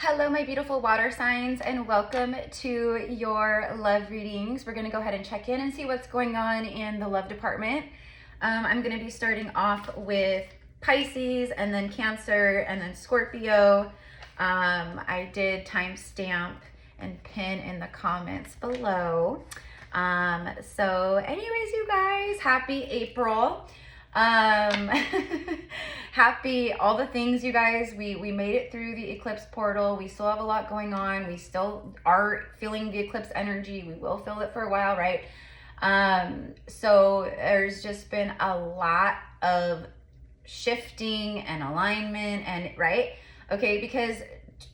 Hello, my beautiful water signs, and welcome to your love readings. We're going to go ahead and check in and see what's going on in the love department. I'm going to be starting off with Pisces, and then Cancer, and then Scorpio. I did timestamp and pin in the comments below. So anyways, you guys, happy April. Happy all the things, you guys. We made it through the eclipse portal. We still have a lot going on. We still are feeling the eclipse energy. We will feel it for a while, right? So there's just been a lot of shifting and alignment, and right, okay, because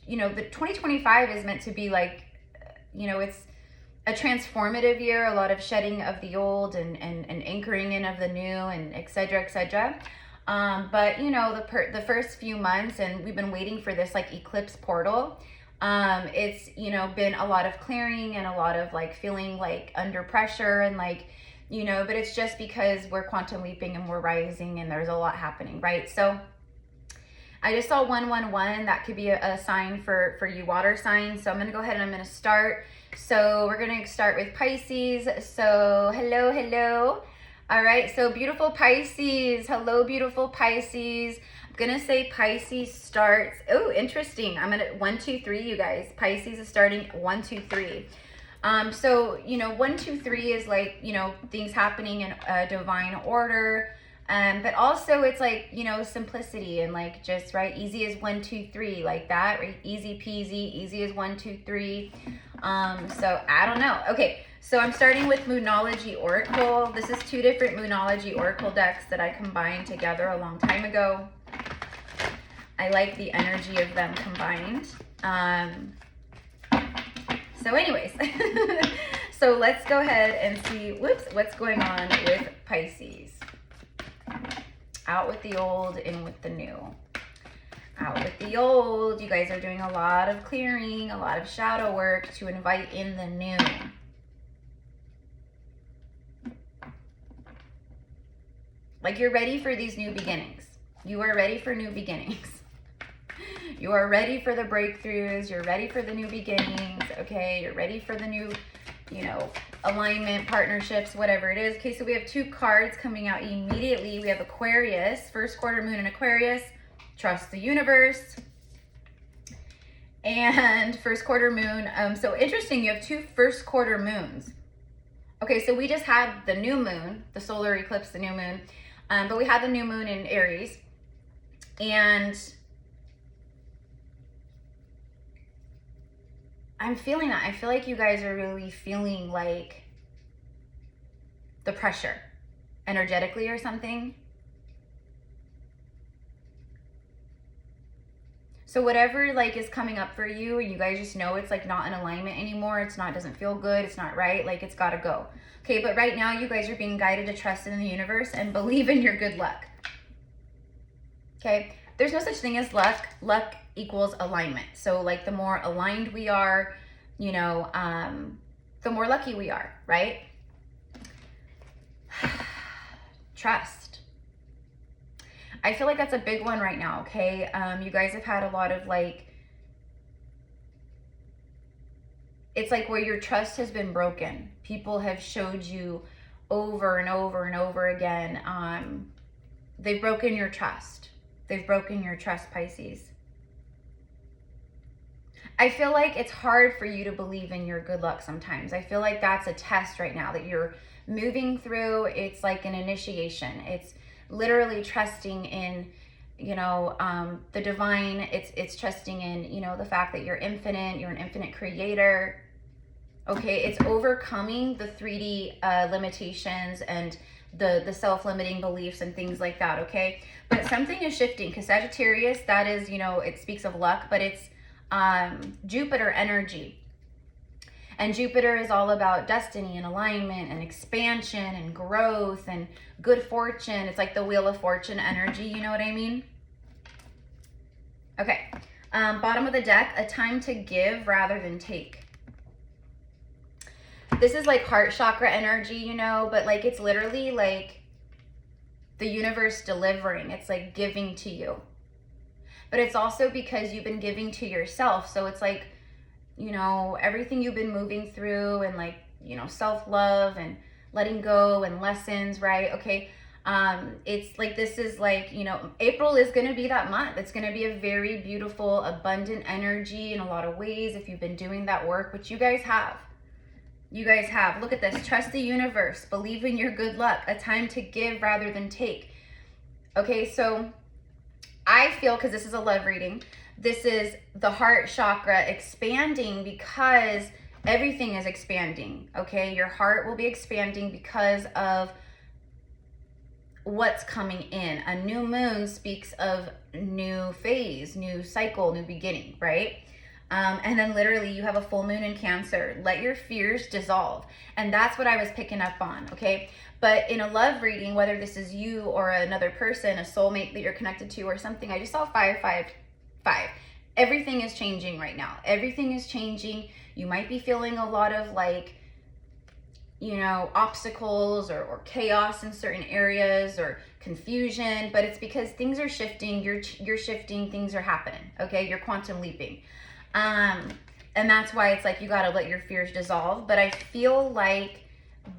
you know the 2025 is meant to be like, you know, it's a transformative year, a lot of shedding of the old and anchoring in of the new, and etc., etc. But you know, the first few months, and we've been waiting for this like eclipse portal. It's, you know, been a lot of clearing and a lot of like feeling like under pressure and like, you know, but it's just because we're quantum leaping and we're rising and there's a lot happening, right? So I just saw 111. That could be a sign for you water signs. So I'm going to go ahead and I'm going to start. So we're going to start with Pisces. So hello, hello. All right. So beautiful Pisces. Hello, beautiful Pisces. I'm going to say Pisces starts. Oh, interesting. I'm going to 1, 2, 3, you guys. Pisces is starting 1, 2, 3. So, you know, 1, 2, 3 is like, you know, things happening in divine order. But also it's like, you know, simplicity and like just, right, easy as 1, 2, 3, like that, right? Easy peasy, easy as 1, 2, 3. So I don't know. Okay, so I'm starting with Moonology Oracle. This is 2 different Moonology Oracle decks that I combined together a long time ago. I like the energy of them combined. So anyways, so let's go ahead and see, what's going on with Pisces. Out with the old, in with the new. Out with the old. You guys are doing a lot of clearing, a lot of shadow work to invite in the new. Like you're ready for these new beginnings. You are ready for new beginnings. You are ready for the breakthroughs. You're ready for the new beginnings. Okay, you're ready for the new, you know, alignment, partnerships, whatever it is. Okay, so we have 2 cards coming out immediately. We have Aquarius, first quarter moon in Aquarius, trust the universe, and first quarter moon. So interesting, you have 2 first quarter moons. Okay, so we just had the new moon, the solar eclipse, the new moon, but we had the new moon in Aries, and I'm feeling that. I feel like you guys are really feeling like the pressure energetically or something. So whatever like is coming up for you, and you guys just know it's like not in alignment anymore. It's not, doesn't feel good. It's not right. Like it's got to go. Okay, but right now you guys are being guided to trust in the universe and believe in your good luck. Okay, there's no such thing as luck. Luck equals alignment. So like the more aligned we are, you know, the more lucky we are, right? Trust. I feel like that's a big one right now, okay? You guys have had a lot of like, it's like where your trust has been broken. People have showed you over and over and over again. They've broken your trust. They've broken your trust, Pisces. I feel like it's hard for you to believe in your good luck sometimes. I feel like that's a test right now that you're moving through. It's like an initiation. It's literally trusting in, you know, the divine. It's trusting in, you know, the fact that you're infinite. You're an infinite creator. Okay, it's overcoming the 3D limitations and the self-limiting beliefs and things like that, okay? But something is shifting, because Sagittarius, that is, you know, it speaks of luck, but it's Jupiter energy. And Jupiter is all about destiny and alignment and expansion and growth and good fortune. It's like the Wheel of Fortune energy, you know what I mean? Okay, bottom of the deck, a time to give rather than take. This is like heart chakra energy, you know, but like it's literally like the universe delivering. It's like giving to you. but it's also because you've been giving to yourself. So it's like, you know, everything you've been moving through and like, you know, self-love and letting go and lessons, right? Okay. It's like, this is like, you know, April is going to be that month. It's going to be a very beautiful, abundant energy in a lot of ways if you've been doing that work, which you guys have. You guys have. Look at this. Trust the universe. Believe in your good luck. A time to give rather than take. Okay, so I feel, because this is a love reading, this is the heart chakra expanding because everything is expanding. Okay, your heart will be expanding because of what's coming in. A new moon speaks of new phase, new cycle, new beginning, right? And then literally you have a full moon in Cancer. Let your fears dissolve. And that's what I was picking up on, okay? But in a love reading, whether this is you or another person, a soulmate that you're connected to or something, I just saw 555. Everything is changing right now. Everything is changing. You might be feeling a lot of like, you know, obstacles or chaos in certain areas or confusion, but it's because things are shifting. You're shifting, things are happening, okay? You're quantum leaping. And that's why it's like you got to let your fears dissolve. But I feel like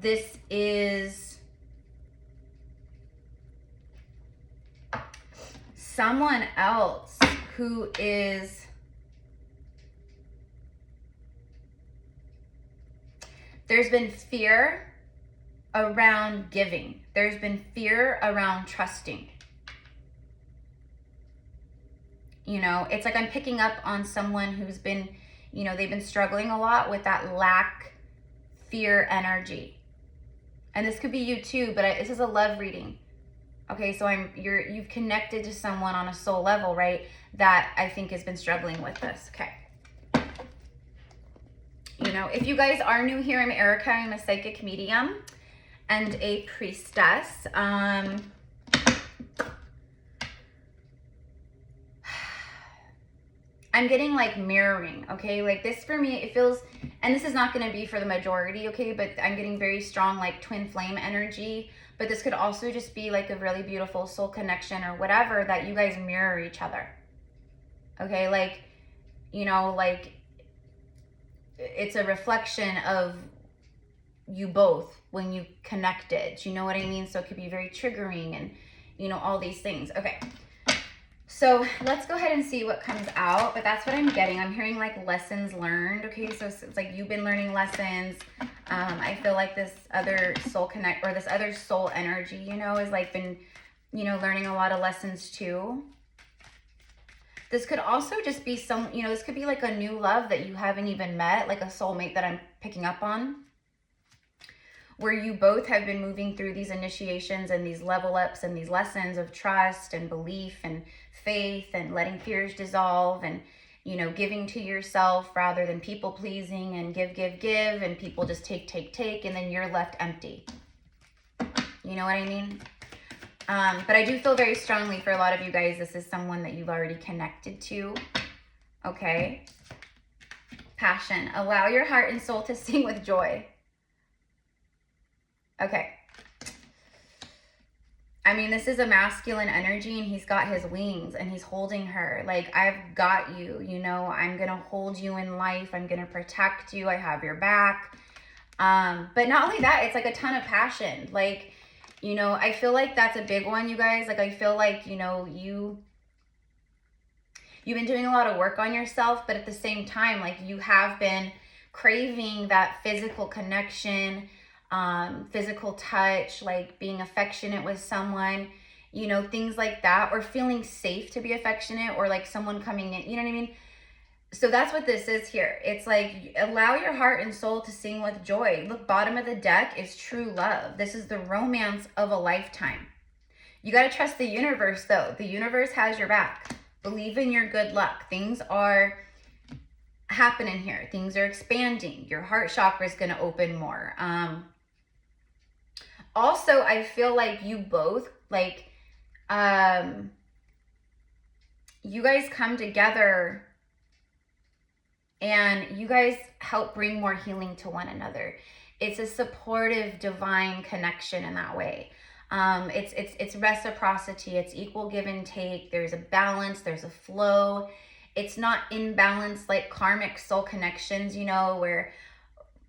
this is someone else who is, there's been fear around giving. There's been fear around trusting. You know, it's like I'm picking up on someone who's been, you know, they've been struggling a lot with that lack, fear energy. And this could be you too, but this is a love reading. Okay, so you've connected to someone on a soul level, right? That I think has been struggling with this. Okay. You know, if you guys are new here, I'm Erica. I'm a psychic medium and a priestess. I'm getting like mirroring, okay? Like this for me, it feels, and this is not going to be for the majority, okay? But I'm getting very strong like twin flame energy. But this could also just be like a really beautiful soul connection or whatever, that you guys mirror each other. Okay, like, you know, like it's a reflection of you both when you connected. You know what I mean? So it could be very triggering and, you know, all these things. Okay. So let's go ahead and see what comes out, but that's what I'm getting. I'm hearing like lessons learned. Okay, so it's like you've been learning lessons. I feel like this other soul connect, or this other soul energy, you know, is like been, you know, learning a lot of lessons too. This could also just be some, you know, this could be like a new love that you haven't even met, like a soulmate that I'm picking up on, where you both have been moving through these initiations and these level ups and these lessons of trust and belief and faith and letting fears dissolve and, you know, giving to yourself rather than people pleasing and give, and people just take, and then you're left empty. You know what I mean? But I do feel very strongly for a lot of you guys, this is someone that you've already connected to. Okay. Passion. Allow your heart and soul to sing with joy. Okay. I mean, this is a masculine energy and he's got his wings and he's holding her. Like, I've got you, you know, I'm going to hold you in life. I'm going to protect you. I have your back. But not only that, it's like a ton of passion. Like, you know, I feel like that's a big one, you guys. Like, I feel like, you know, you've been doing a lot of work on yourself, but at the same time, like, you have been craving that physical connection, physical touch, like being affectionate with someone, you know, things like that, or feeling safe to be affectionate, or like someone coming in, you know what I mean? So that's what this is here. It's like, allow your heart and soul to sing with joy. Look, bottom of the deck is true love. This is the romance of a lifetime. You got to trust the universe though. The universe has your back. Believe in your good luck. Things are happening here. Things are expanding. Your heart chakra is going to open more. Also, I feel like you both, like, you guys come together and you guys help bring more healing to one another. It's a supportive, divine connection in that way. It's reciprocity. It's equal give and take. There's a balance. There's a flow. It's not imbalanced like karmic soul connections, you know, where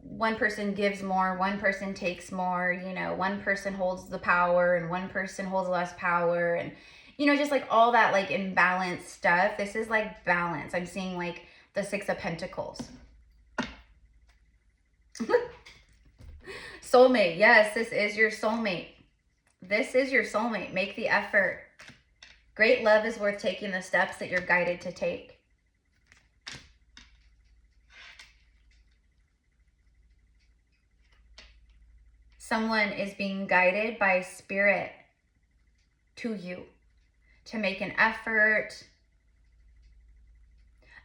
one person gives more, one person takes more, you know, one person holds the power and one person holds less power, and, you know, just like all that like imbalanced stuff. This is like balance. I'm seeing like the Six of Pentacles. Soulmate. Yes, this is your soulmate. This is your soulmate. Make the effort. Great love is worth taking the steps that you're guided to take. Someone is being guided by spirit to you to make an effort.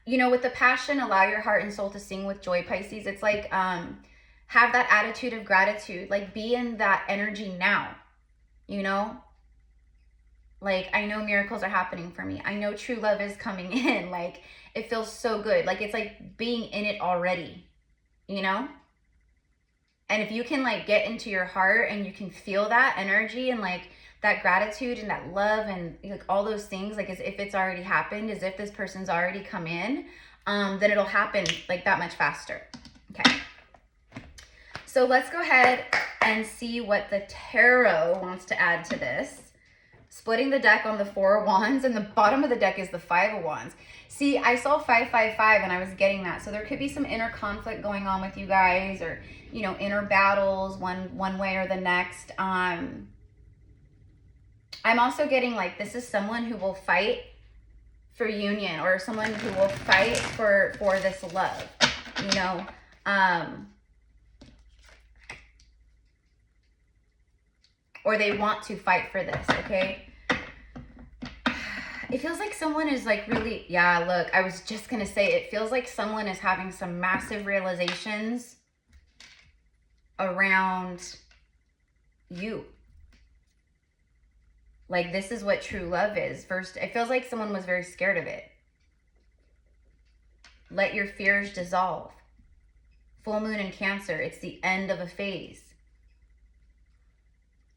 You know, with the passion, allow your heart and soul to sing with joy, Pisces. It's like, have that attitude of gratitude. Like, be in that energy now, you know? Like, I know miracles are happening for me. I know true love is coming in. Like, it feels so good. Like, it's like being in it already, you know? And if you can like get into your heart and you can feel that energy and like that gratitude and that love and like all those things, like as if it's already happened, as if this person's already come in, then it'll happen like that much faster. Okay. So let's go ahead and see what the tarot wants to add to this. Splitting the deck on the Four of Wands, and the bottom of the deck is the Five of Wands. See, I saw 555 and I was getting that. So there could be some inner conflict going on with you guys, or, you know, inner battles one way or the next. I'm also getting like this is someone who will fight for union, or someone who will fight for this love, you know. Or they want to fight for this, okay? It feels like someone is like really, yeah, look, I was just going to say, it feels like someone is having some massive realizations around you. Like, this is what true love is. First, it feels like someone was very scared of it. Let your fears dissolve. Full moon in Cancer, it's the end of a phase.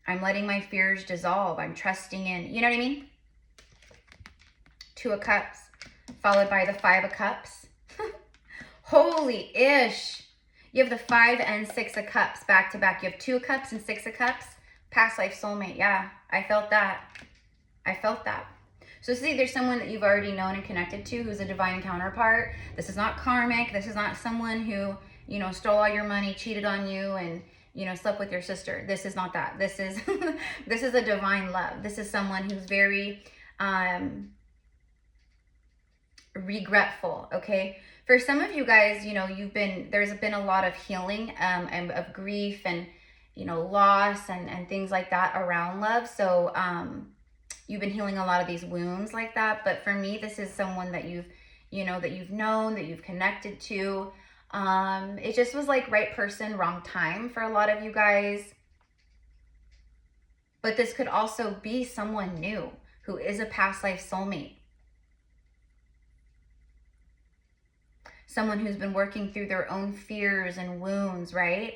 I'm letting my fears dissolve. I'm trusting in, you know what I mean? Two of Cups, followed by the Five of Cups. Holy ish. You have the 5 and 6 of Cups back to back. You have 2 of Cups and 6 of Cups. Past life soulmate. Yeah, I felt that. I felt that. So see, there's someone that you've already known and connected to who's a divine counterpart. This is not karmic. This is not someone who, you know, stole all your money, cheated on you, and, you know, slept with your sister. This is not that. This is this is a divine love. This is someone who's very regretful, okay? For some of you guys, you know, there's been a lot of healing and of grief and, you know, loss and things like that around love. So you've been healing a lot of these wounds like that. But for me, this is someone that you've known, that you've connected to. It just was like right person, wrong time for a lot of you guys. But this could also be someone new who is a past life soulmate. Someone who's been working through their own fears and wounds, right?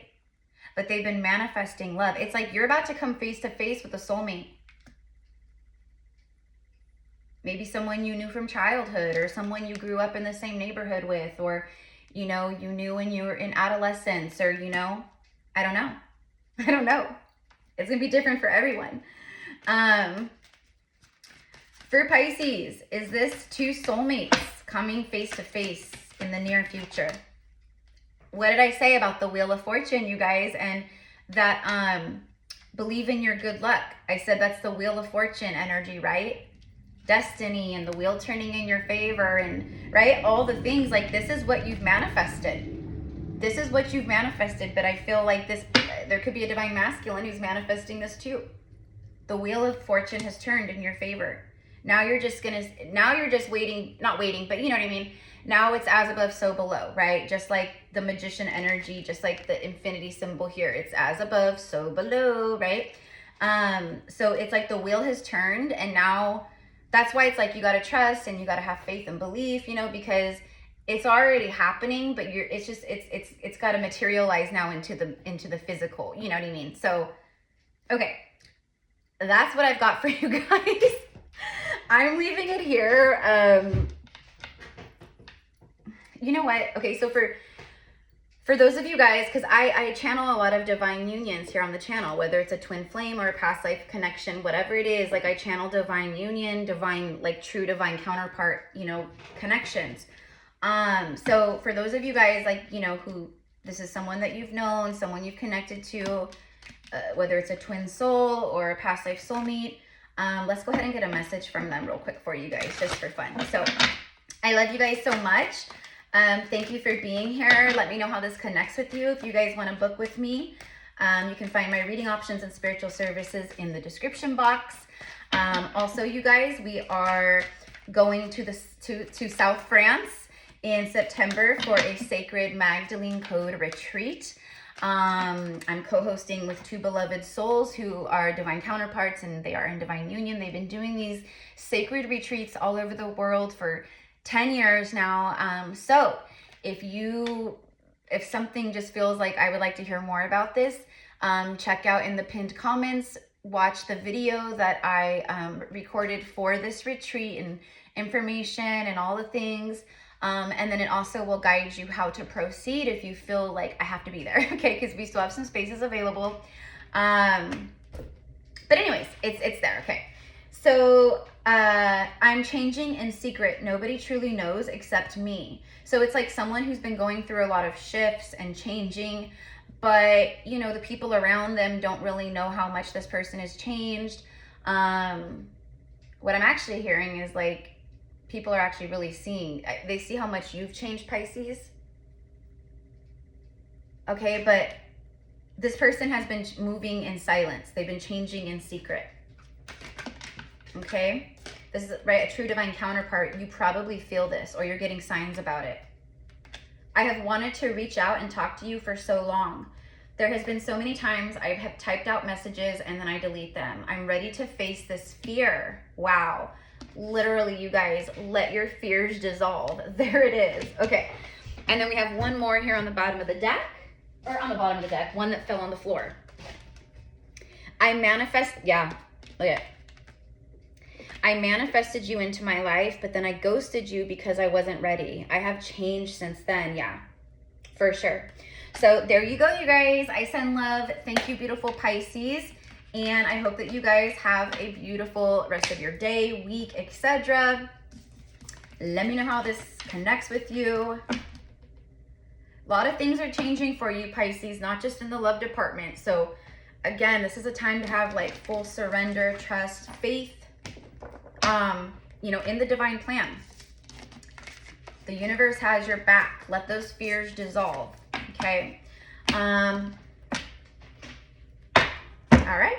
But they've been manifesting love. It's like you're about to come face to face with a soulmate. Maybe someone you knew from childhood, or someone you grew up in the same neighborhood with, or, you know, you knew when you were in adolescence, or, you know, I don't know. I don't know. It's going to be different for everyone. For Pisces, is this 2 soulmates coming face to face in the near future? What did I say about the Wheel of Fortune, you guys? And that believe in your good luck. I said that's the Wheel of Fortune energy, right? Destiny and the wheel turning in your favor, and right, all the things. Like, this is what you've manifested. This is what you've manifested. But I feel like there could be a divine masculine who's manifesting this too. The Wheel of Fortune has turned in your favor. Now you're just waiting, not waiting, but you know what I mean? Now it's as above, so below, right? Just like the Magician energy, just like the infinity symbol here. It's as above, so below, right? So it's like the wheel has turned, and now that's why it's like you got to trust and you got to have faith and belief, you know, because it's already happening, but it's got to materialize now into the physical, you know what I mean? So, okay. that's what I've got for you guys. I'm leaving it here. You know what? Okay, so for those of you guys, because I channel a lot of divine unions here on the channel, whether it's a twin flame or a past life connection, whatever it is, like I channel divine union, divine, like true divine counterpart, you know, connections. So for those of you guys, like, you know, who this is someone that you've known, someone you've connected to, whether it's a twin soul or a past life soulmate, let's go ahead and get a message from them real quick for you guys, just for fun. So I love you guys so much. Thank you for being here. Let me know how this connects with you. If you guys want to book with me, you can find my reading options and spiritual services in the description box. Also, you guys, we are going to South France in September for a sacred Magdalene Code retreat. I'm co-hosting with two beloved souls who are divine counterparts, and they are in divine union. They've been doing these sacred retreats all over the world for 10 years now. So if something just feels like I would like to hear more about this, check out in the pinned comments, watch the video that I recorded for this retreat and information and all the things. And then it also will guide you how to proceed if you feel like I have to be there, okay? Because we still have some spaces available. But anyways, it's there, okay? So I'm changing in secret. Nobody truly knows except me. So it's like someone who's been going through a lot of shifts and changing, but you know, the people around them don't really know how much this person has changed. What I'm actually hearing is like, people are actually really seeing, they see how much you've changed, Pisces. Okay, but this person has been moving in silence. They've been changing in secret. Okay, this is right, a true divine counterpart. You probably feel this, or you're getting signs about it. I have wanted to reach out and talk to you for so long. There has been so many times I have typed out messages and then I delete them. I'm ready to face this fear. Wow. Literally, you guys, let your fears dissolve. There it is. Okay, and then we have one more here on the bottom of the deck, or on the bottom of the deck, one that fell on the floor. I manifest, yeah, look at it. I manifested you into my life, but then I ghosted you because I wasn't ready. I have changed since then. Yeah, for sure. So there you go, you guys. I send love. Thank you, beautiful Pisces. And I hope that you guys have a beautiful rest of your day, week, etc. Let me know how this connects with you. A lot of things are changing for you, Pisces, not just in the love department. So again, this is a time to have like full surrender, trust, faith, you know, in the divine plan. The universe has your back. Let those fears dissolve. Okay. All right.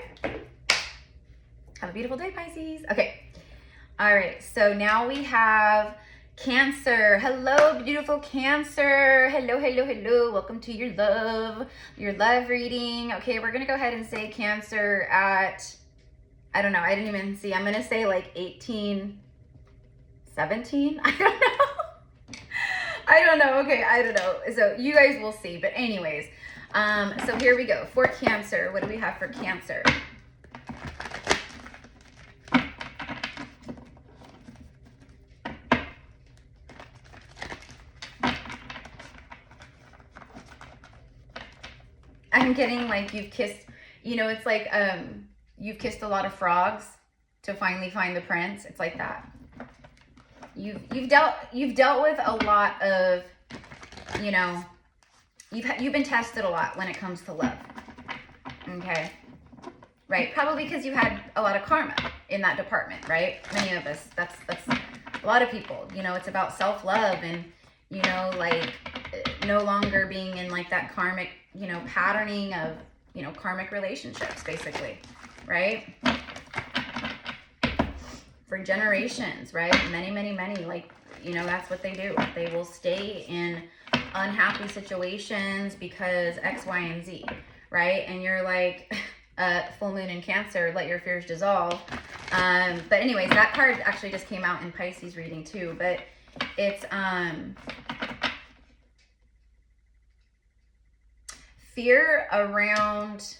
Have a beautiful day, Pisces. Okay. All right. So now we have Cancer. Hello, beautiful Cancer. Hello, hello, hello. Welcome to your love reading. Okay. We're going to go ahead and say Cancer at, I don't know. I didn't even see. I'm going to say like 18, 17. I don't know. I don't know. Okay. I don't know. So you guys will see. But anyways, so here we go. For Cancer, what do we have for Cancer? I'm getting like you've kissed, you know, it's like you've kissed a lot of frogs to finally find the prince. It's like that. You've dealt with a lot of, you know, you've been tested a lot when it comes to love. Okay. Right. Probably because you had a lot of karma in that department, right? Many of us, that's a lot of people, you know, it's about self-love and, you know, like no longer being in like that karmic, you know, patterning of, you know, karmic relationships, basically, right? For generations, right? Many, many, many, like, you know, that's what they do. They will stay in unhappy situations because X, Y, and Z, right? And you're like, full moon in Cancer, let your fears dissolve. But anyways, that card actually just came out in Pisces reading too, but it's fear around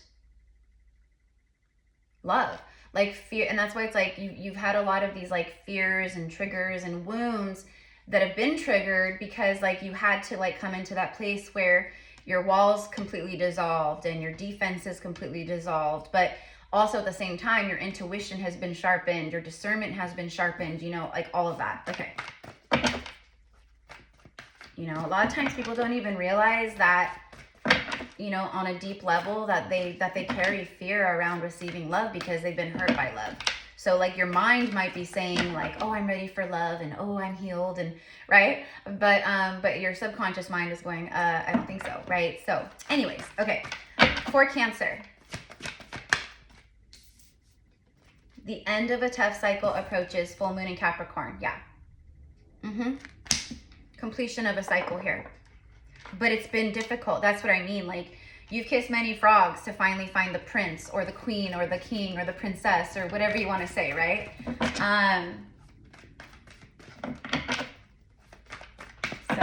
love. like fear. And that's why it's like you've had a lot of these like fears and triggers and wounds that have been triggered because like you had to like come into that place where your walls completely dissolved and your defense is completely dissolved. But also at the same time, your intuition has been sharpened, your discernment has been sharpened, you know, like all of that. Okay. You know, a lot of times people don't even realize that, you know, on a deep level that they carry fear around receiving love because they've been hurt by love. So like your mind might be saying like, oh, I'm ready for love and oh, I'm healed and right. But your subconscious mind is going, I don't think so. Right. So anyways, okay. For Cancer, the end of a tough cycle approaches, full moon in Capricorn. Yeah. Completion of a cycle here. But it's been difficult. That's what I mean. Like you've kissed many frogs to finally find the prince or the queen or the king or the princess or whatever you want to say, right?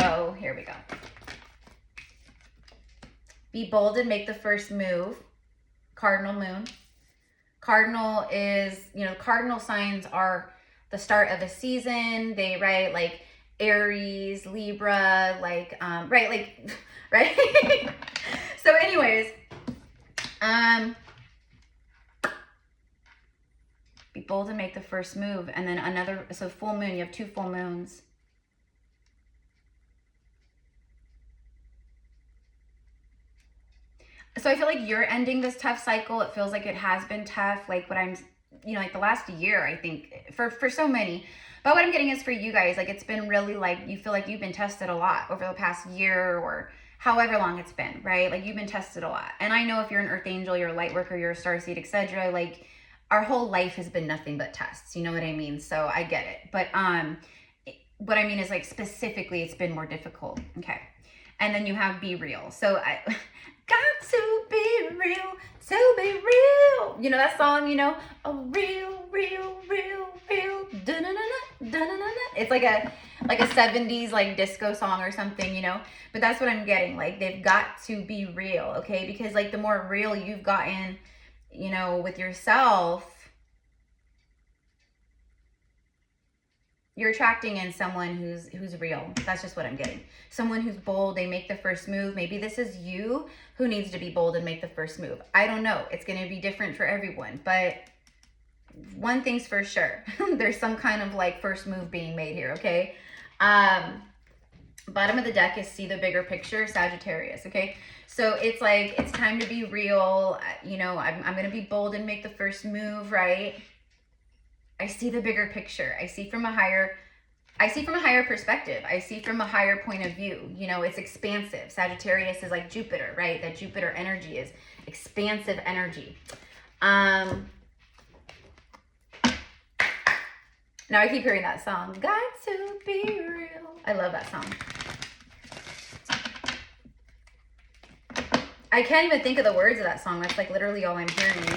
So here we go. Be bold and make the first move. Cardinal moon. Cardinal is, you know, cardinal signs are the start of a season. They, right, like Aries, Libra, like, right, like, right? So anyways, be bold and make the first move. And then another, so full moon, you have 2 full moons. So I feel like you're ending this tough cycle. It feels like it has been tough. Like what I'm, you know, like the last year, I think for so many. But what I'm getting is for you guys, like it's been really like, you feel like you've been tested a lot over the past year or however long it's been, right? Like you've been tested a lot. And I know if you're an earth angel, you're a light worker, you're a starseed, etc. Like our whole life has been nothing but tests. You know what I mean? So I get it. But what I mean is like specifically, it's been more difficult. Okay. And then you have Be Real. So I got to be real, to be real. You know that song, you know? A real, real, real, real. Da-na-na-na, da-na-na-na. It's like a 70s like disco song or something, you know? But that's what I'm getting. Like they've got to be real, okay? Because like the more real you've gotten, you know, with yourself, you're attracting in someone who's real. That's just what I'm getting. Someone who's bold, they make the first move. Maybe this is you who needs to be bold and make the first move. I don't know. It's going to be different for everyone. But one thing's for sure. There's some kind of like first move being made here, okay? Bottom of the deck is see the bigger picture, Sagittarius, okay? So it's like, it's time to be real. You know, I'm going to be bold and make the first move, right? I see the bigger picture. I see from a higher perspective. I see from a higher point of view. You know, it's expansive. Sagittarius is like Jupiter, right? That Jupiter energy is expansive energy. Now I keep hearing that song. Got to be real. I love that song. I can't even think of the words of that song. That's like literally all I'm hearing.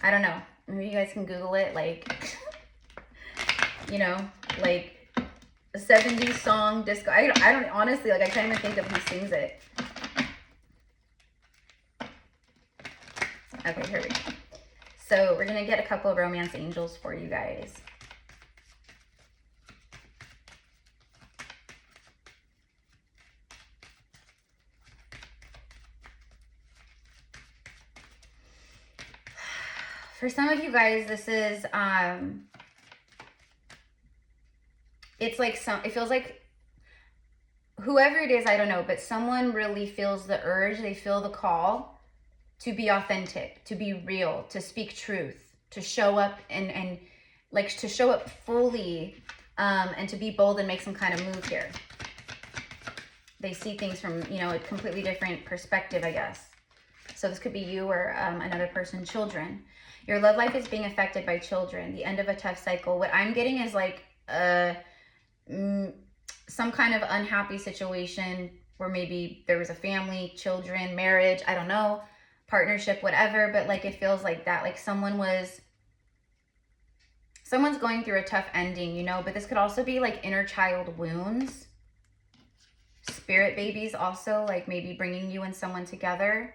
I don't know. Maybe you guys can Google it, like, you know, like a 70s song, disco. I don't honestly, like, I can't even think of who sings it. Okay, here we go. So we're going to get a couple of romance angels for you guys. For some of you guys, this is, it's like it feels like whoever it is, I don't know, but someone really feels the urge, they feel the call to be authentic, to be real, to speak truth, to show up and like to show up fully, and to be bold and make some kind of move here. They see things from, you know, a completely different perspective, I guess. So this could be you or another person, children. Your love life is being affected by children. The end of a tough cycle. What I'm getting is like some kind of unhappy situation where maybe there was a family, children, marriage, I don't know, partnership, whatever. But like it feels like that. Like someone's going through a tough ending, you know. But this could also be like inner child wounds. Spirit babies also, like maybe bringing you and someone together.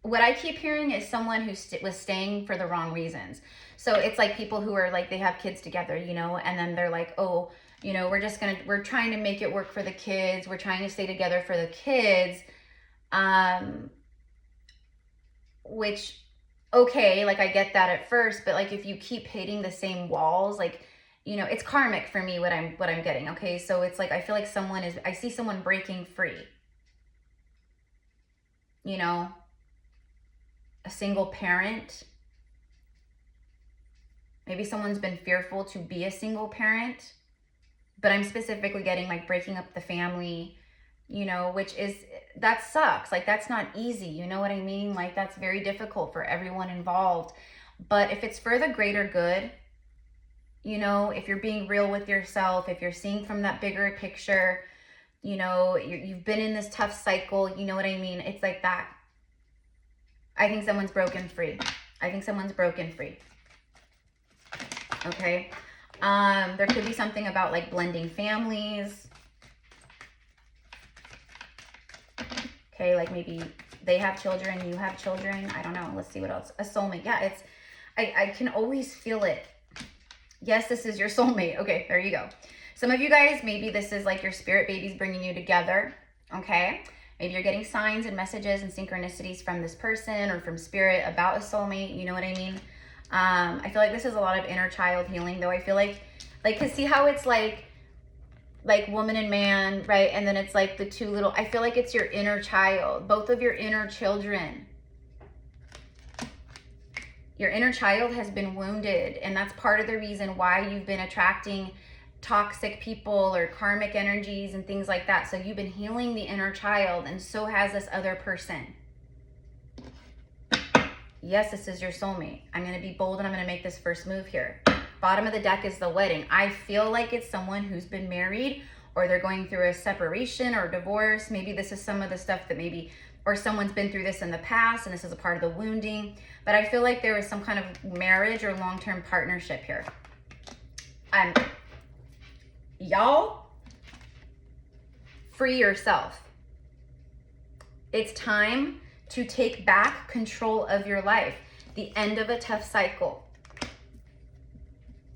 what I keep hearing is someone who was staying for the wrong reasons. So it's like people who are like, they have kids together, you know, and then they're like, oh, you know, we're trying to make it work for the kids. We're trying to stay together for the kids. Which, okay, like I get that at first, but like if you keep hitting the same walls, like, you know, it's karmic for me what I'm getting. Okay, so it's like I feel like I see someone breaking free. You know, a single parent. Maybe someone's been fearful to be a single parent, but I'm specifically getting like breaking up the family, you know, that sucks. Like that's not easy. You know what I mean? Like that's very difficult for everyone involved. But if it's for the greater good, you know, if you're being real with yourself, if you're seeing from that bigger picture, you know, you've been in this tough cycle, you know what I mean? It's like that. I think someone's broken free. I think someone's broken free. Okay. There could be something about like blending families. Okay, like maybe they have children, you have children. I don't know. Let's see what else. A soulmate. Yeah, I can always feel it. Yes, this is your soulmate. Okay, there you go. Some of you guys, maybe this is like your spirit baby's bringing you together. Okay. Maybe you're getting signs and messages and synchronicities from this person or from spirit about a soulmate. You know what I mean? I feel like this is a lot of inner child healing, though. I feel like, cause see how it's like woman and man, right? And then it's like the two little, I feel like it's your inner child, both of your inner children. Your inner child has been wounded, and that's part of the reason why you've been attracting toxic people or karmic energies and things like that. So you've been healing the inner child, and so has this other person. Yes, this is your soulmate. I'm going to be bold and I'm going to make this first move here. Bottom of the deck is the wedding. I feel like it's someone who's been married, or they're going through a separation or divorce. Maybe this is some of the stuff that maybe, or someone's been through this in the past and this is a part of the wounding. But I feel like there is some kind of marriage or long-term partnership here. Y'all, free yourself. It's time to take back control of your life. The end of a tough cycle.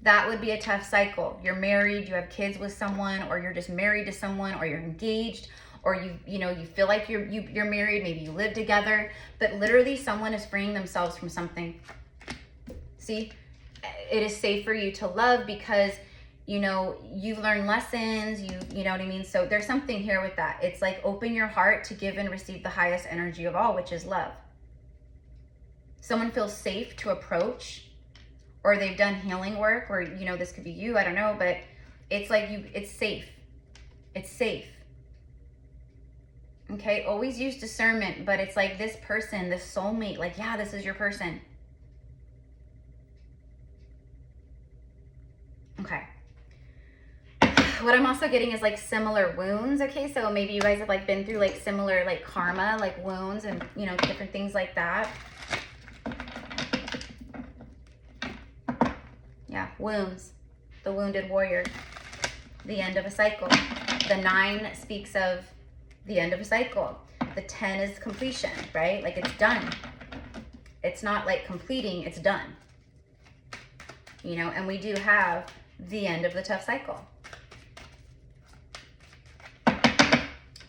That would be a tough cycle. You're married, you have kids with someone, or you're just married to someone, or you're engaged, or you know, you feel like you're married, maybe you live together, but literally someone is freeing themselves from something. See, it is safe for you to love because, you know, you've learned lessons, you know what I mean? So there's something here with that. It's like open your heart to give and receive the highest energy of all, which is love. Someone feels safe to approach, or they've done healing work, or, you know, this could be you, I don't know, but it's like it's safe. It's safe. Okay, always use discernment, but it's like this person, this soulmate, like, yeah, this is your person. Okay. What I'm also getting is like similar wounds. Okay, so maybe you guys have like been through like similar like karma, like wounds and, you know, different things like that. Yeah, wounds, the wounded warrior, the end of a cycle. The 9 speaks of the end of a cycle. The 10 is completion, right? Like it's done. It's not like completing, it's done. You know, and we do have the end of the tough cycle.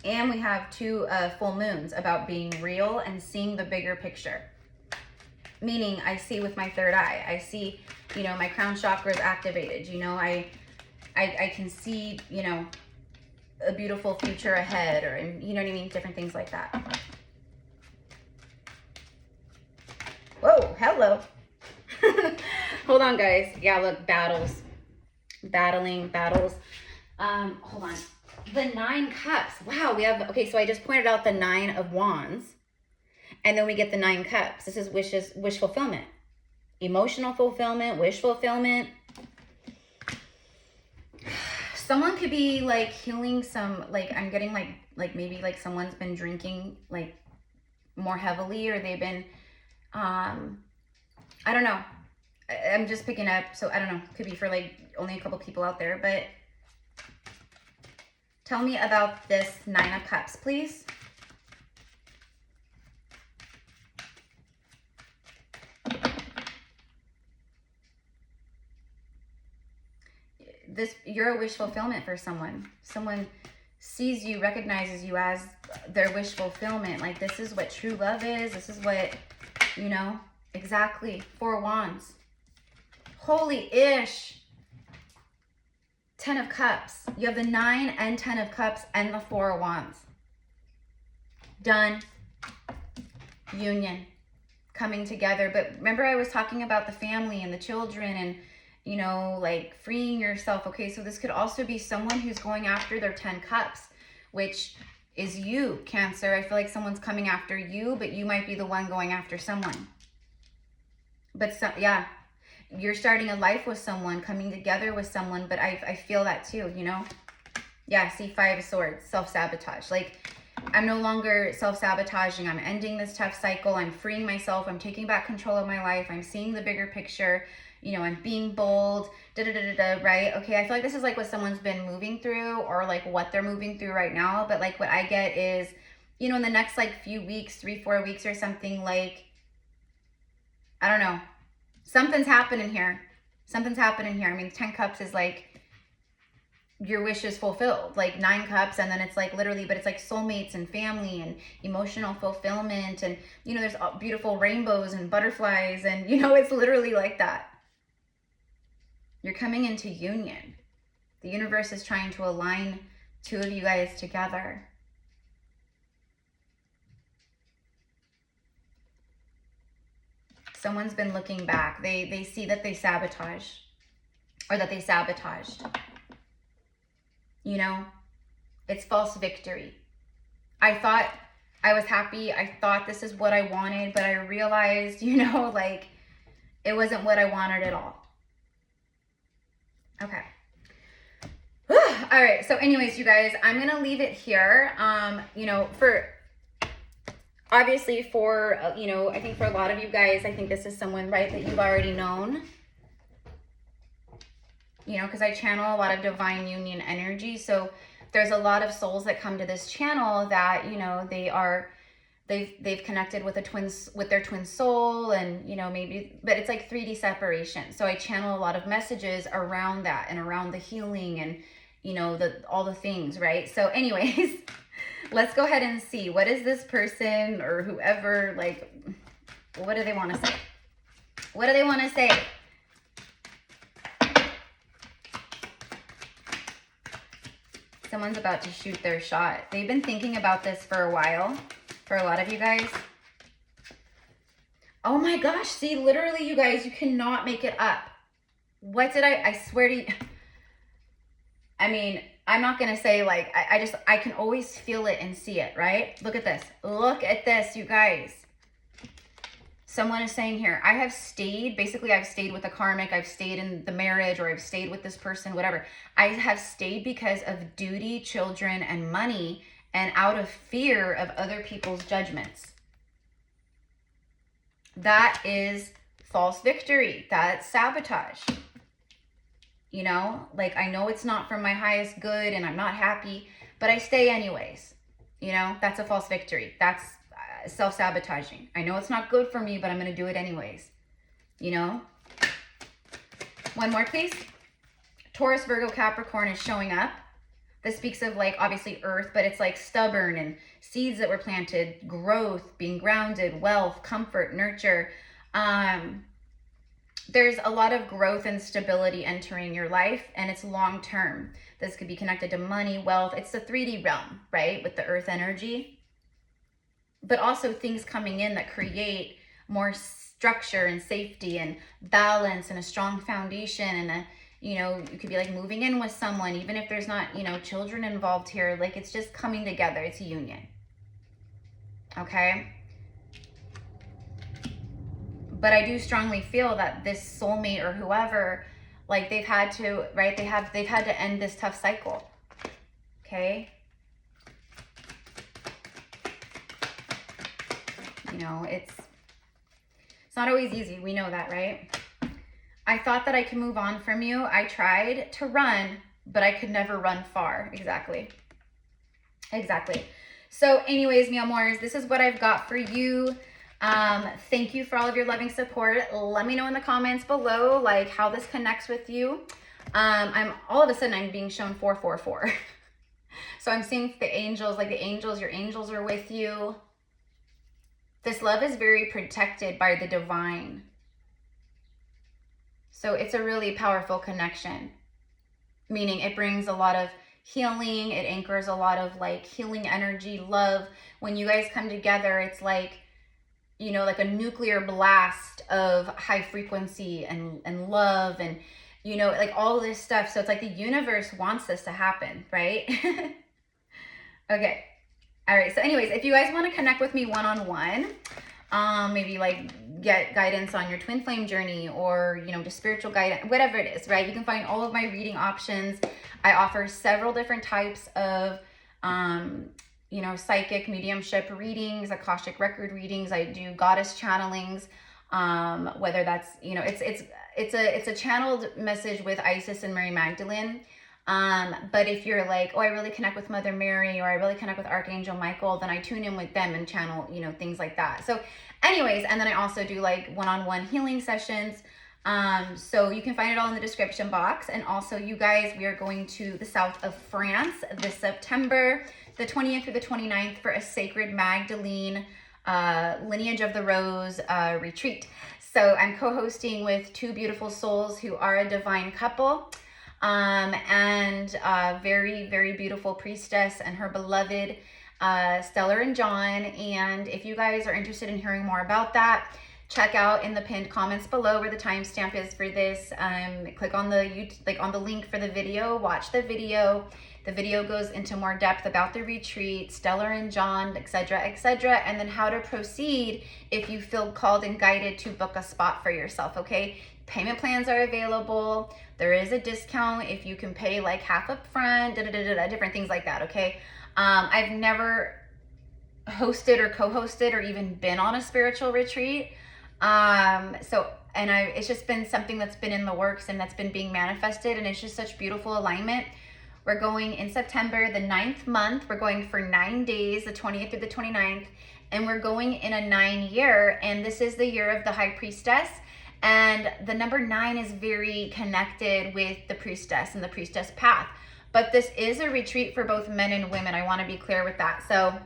And we have 2 full moons about being real and seeing the bigger picture. Meaning I see with my third eye. I see, you know, my crown chakra is activated. You know, I can see, you know, a beautiful future ahead, or, you know what I mean? Different things like that. Whoa, hello. Hold on, guys. Yeah, look, battles. Battles. Hold on. The 9 cups. Wow, we have, okay, so I just pointed out the 9 of wands. And then we get the 9 cups. This is wish fulfillment. Emotional fulfillment, wish fulfillment. Someone could be like healing some, like I'm getting like maybe like someone's been drinking like more heavily, or they've been, I don't know. I'm just picking up, so I don't know. Could be for like only a couple people out there, but tell me about this 9 of cups, please. you're a wish fulfillment for someone. Someone sees you, recognizes you as their wish fulfillment. Like, this is what true love is. This is what, you know, exactly. 4 Wands. Holy ish. 10 of Cups. You have the 9 and 10 of Cups and the 4 Wands. Done. Union. Coming together. But remember, I was talking about the family and the children and, you know, like freeing yourself. Okay, so this could also be someone who's going after their 10 Cups, which is you, Cancer. I feel like someone's coming after you, but you might be the one going after someone. But so, yeah, you're starting a life with someone, coming together with someone, but I feel that too, you know? Yeah, see, 5 of Swords, self-sabotage. Like, I'm no longer self-sabotaging. I'm ending this tough cycle. I'm freeing myself. I'm taking back control of my life. I'm seeing the bigger picture. You know, I'm being bold, right? Okay, I feel like this is like what someone's been moving through, or like what they're moving through right now. But like what I get is, you know, in the next like few weeks, 3-4 weeks or something, like, I don't know, something's happening here. Something's happening here. I mean, 10 Cups is like your wish is fulfilled, like 9 Cups, and then it's like literally, but it's like soulmates and family and emotional fulfillment, and, you know, there's beautiful rainbows and butterflies, and, you know, it's literally like that. You're coming into union. The universe is trying to align 2 of you guys together. Someone's been looking back. They see that they sabotage, or that they sabotaged. You know, it's false victory. I thought I was happy. I thought this is what I wanted, but I realized, you know, like it wasn't what I wanted at all. Okay. All right. So anyways, you guys, I'm going to leave it here. You know, obviously for, you know, I think for a lot of you guys, I think this is someone, right, that you've already known. You know, because I channel a lot of divine union energy. So there's a lot of souls that come to this channel that, you know, they've connected with their twin soul, and, you know, maybe, but it's like 3D separation. So I channel a lot of messages around that and around the healing and, you know, all the things, right? So anyways, let's go ahead and see, what is this person or whoever, like, what do they want to say? What do they want to say? Someone's about to shoot their shot. They've been thinking about this for a while, for a lot of you guys. Oh my gosh, see, literally, you guys, you cannot make it up. What did I swear to you. I mean, I'm not going to say, like, I can always feel it and see it, right? Look at this. Look at this, you guys. Someone is saying here, I have stayed, basically I've stayed with a karmic, I've stayed in the marriage, or I've stayed with this person, whatever. I have stayed because of duty, children, and money, and out of fear of other people's judgments. That is false victory. That's sabotage. You know, like, I know it's not for my highest good and I'm not happy, but I stay anyways. You know, that's a false victory. That's self-sabotaging. I know it's not good for me, but I'm going to do it anyways. You know? One more, please. Taurus, Virgo, Capricorn is showing up. This speaks of, like, obviously earth, but it's like stubborn and seeds that were planted, growth, being grounded, wealth, comfort, nurture. There's a lot of growth and stability entering your life, and it's long-term. This could be connected to money, wealth. It's the 3D realm, right? With the earth energy. But also things coming in that create more structure and safety and balance and a strong foundation, and a, you know, you could be like moving in with someone, even if there's not, you know, children involved here. Like, it's just coming together. It's a union. Okay? But I do strongly feel that this soulmate or whoever, like, they've had to, right? They've had to end this tough cycle. Okay? You know, it's not always easy. We know that, right? I thought that I could move on from you. I tried to run, but I could never run far. Exactly. Exactly. So anyways, mi amores, this is what I've got for you. Thank you for all of your loving support. Let me know in the comments below, like, how this connects with you. I'm all of a sudden I'm being shown 444. So I'm seeing the angels, like the angels, your angels are with you. This love is very protected by the divine. So it's a really powerful connection, meaning it brings a lot of healing. It anchors a lot of like healing energy, love. When you guys come together, it's like, you know, like a nuclear blast of high frequency and love and, you know, like all this stuff. So it's like the universe wants this to happen, right? Okay. All right. So anyways, if you guys want to connect with me one-on-one, maybe like get guidance on your twin flame journey or, you know, just spiritual guidance, whatever it is, right? You can find all of my reading options. I offer several different types of, you know, psychic mediumship readings, Akashic record readings. I do goddess channelings, whether that's, you know, it's a channeled message with Isis and Mary Magdalene. But if you're like, oh, I really connect with Mother Mary or I really connect with Archangel Michael, then I tune in with them and channel, you know, things like that. So anyways, and then I also do like one-on-one healing sessions. So you can find it all in the description box. And also you guys, we are going to the south of France this September, the 20th through the 29th for a sacred Magdalene, Lineage of the Rose, retreat. So I'm co-hosting with two beautiful souls who are a divine couple. And very, very beautiful priestess and her beloved Stellar and John. And if you guys are interested in hearing more about that, check out in the pinned comments below where the timestamp is for this. Click on the link for the video, watch the video. The video goes into more depth about the retreat, Stellar and John, etc., and then how to proceed if you feel called and guided to book a spot for yourself, okay? Payment plans are available. There is a discount if you can pay like half up front, different things like that, okay? I've never hosted or co-hosted or even been on a spiritual retreat. It's just been something that's been in the works and that's been being manifested, and it's just such beautiful alignment. We're going in September, the 9th month. We're going for 9 days, the 20th through the 29th, and we're going in a 9-year, and this is the year of the High Priestess. And the number 9 is very connected with the priestess and the priestess path. But this is a retreat for both men and women. I want to be clear with that. So,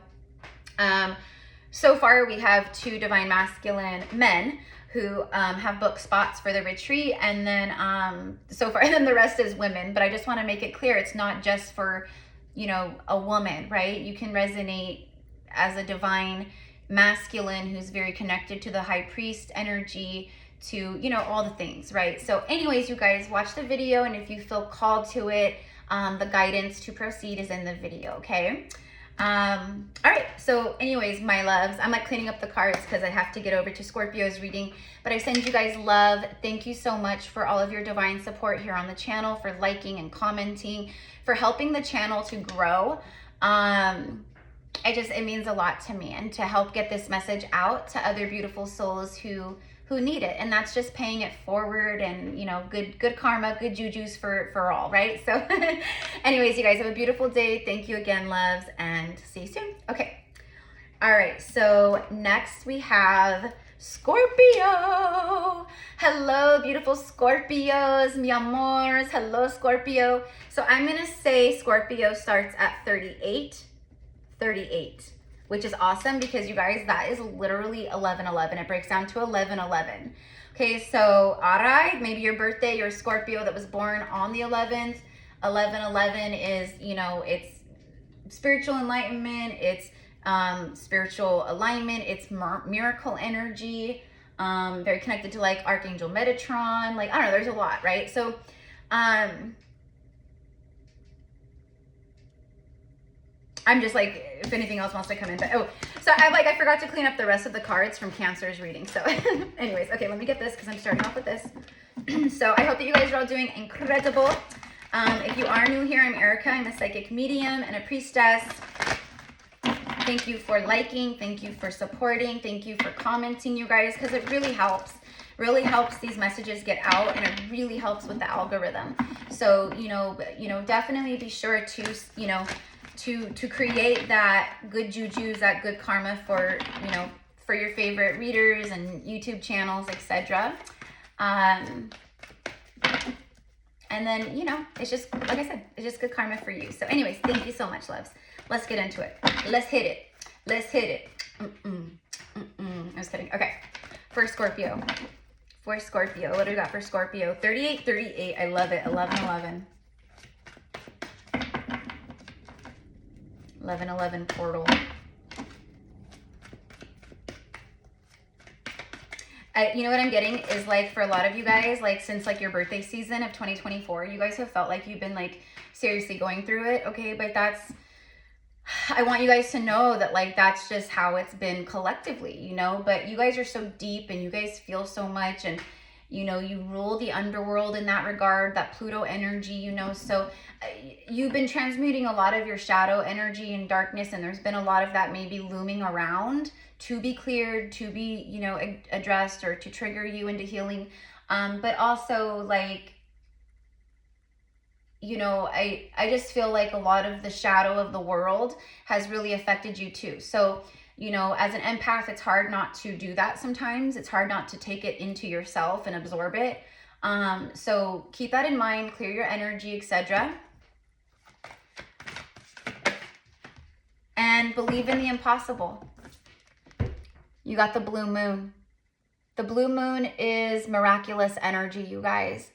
so far we have 2 divine masculine men who have booked spots for the retreat. And then so far, and then the rest is women. But I just want to make it clear, it's not just for, you know, a woman, right? You can resonate as a divine masculine who's very connected to the high priest energy, to, you know, all the things, right? So anyways, you guys watch the video, and if you feel called to it, the guidance to proceed is in the video, okay? All right, so anyways, my loves, I'm like cleaning up the cards because I have to get over to Scorpio's reading, but I send you guys love. Thank you so much for all of your divine support here on the channel, for liking and commenting, for helping the channel to grow. It means a lot to me, and to help get this message out to other beautiful souls who need it. And that's just paying it forward, and, you know, good karma, good jujus for all, right? So anyways, you guys have a beautiful day. Thank you again, loves, and see you soon. Okay. All right. So next we have Scorpio. Hello, beautiful Scorpios, mi amors. Hello, Scorpio. So I'm going to say Scorpio starts at 38, which is awesome because, you guys, that is literally 1111. It breaks down to 1111. Okay, so all right, maybe your birthday, you're a Scorpio that was born on the 11th. 1111 is, you know, it's spiritual enlightenment, it's spiritual alignment, it's miracle energy, very connected to like Archangel Metatron, like, I don't know, there's a lot, right? So I'm just like, if anything else wants to come in, but so I forgot to clean up the rest of the cards from Cancer's reading. So anyways, okay, let me get this because I'm starting off with this. So I hope that you guys are all doing incredible. If you are new here, I'm Erica. I'm a psychic medium and a priestess. Thank you for liking. Thank you for supporting. Thank you for commenting, you guys, because it really helps. Really helps these messages get out, and it really helps with the algorithm. So, you know, definitely be sure to, you know, to create that good jujus, that good karma for, you know, for your favorite readers and YouTube channels, etc. And then, you know, it's just, like I said, it's just good karma for you. So anyways, thank you so much, loves. Let's get into it. Let's hit it. Let's hit it. I'm just kidding. Okay. For Scorpio. For Scorpio. What do we got for Scorpio? 38, 38. I love it. 11, 11. 11, 11 portal. You know what I'm getting is like for a lot of you guys, like since like your birthday season of 2024, you guys have felt like you've been like seriously going through it. Okay. But that's, I want you guys to know that like, that's just how it's been collectively, you know, but you guys are so deep and you guys feel so much, and you know, you rule the underworld in that regard, that Pluto energy, you know, so you've been transmuting a lot of your shadow energy and darkness, and there's been a lot of that maybe looming around to be cleared, to be, you know, addressed, or to trigger you into healing. But also like, you know, I just feel like a lot of the shadow of the world has really affected you too. So, you know, as an empath, it's hard not to do that sometimes. It's hard not to take it into yourself and absorb it. So keep that in mind, clear your energy, etc. And believe in the impossible. You got the blue moon. The blue moon is miraculous energy, you guys.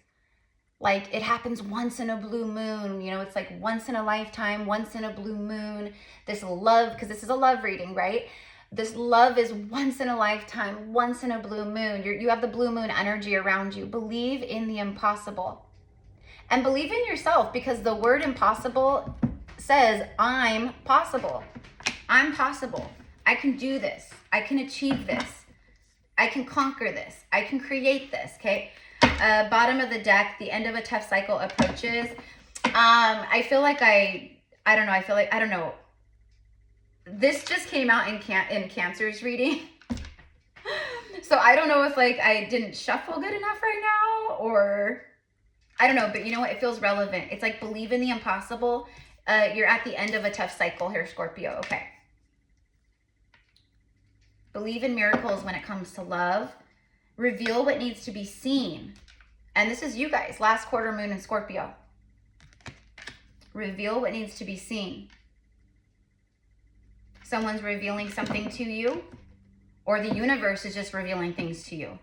Like, it happens once in a blue moon, you know, it's like once in a lifetime, once in a blue moon. This love, because this is a love reading, right? This love is once in a lifetime, once in a blue moon. You have the blue moon energy around you. Believe in the impossible. And believe in yourself, because the word impossible says, I'm possible. I'm possible. I can do this. I can achieve this. I can conquer this. I can create this, okay? Bottom of the deck, the end of a tough cycle approaches. I feel like I don't know. This just came out in Cancer's reading. So I don't know if like I didn't shuffle good enough right now, or I don't know, but you know what? It feels relevant. It's like believe in the impossible. You're at the end of a tough cycle here, Scorpio. Okay. Believe in miracles when it comes to love. Reveal what needs to be seen. And this is you guys, last quarter moon in Scorpio. Reveal what needs to be seen. Someone's revealing something to you, or the universe is just revealing things to you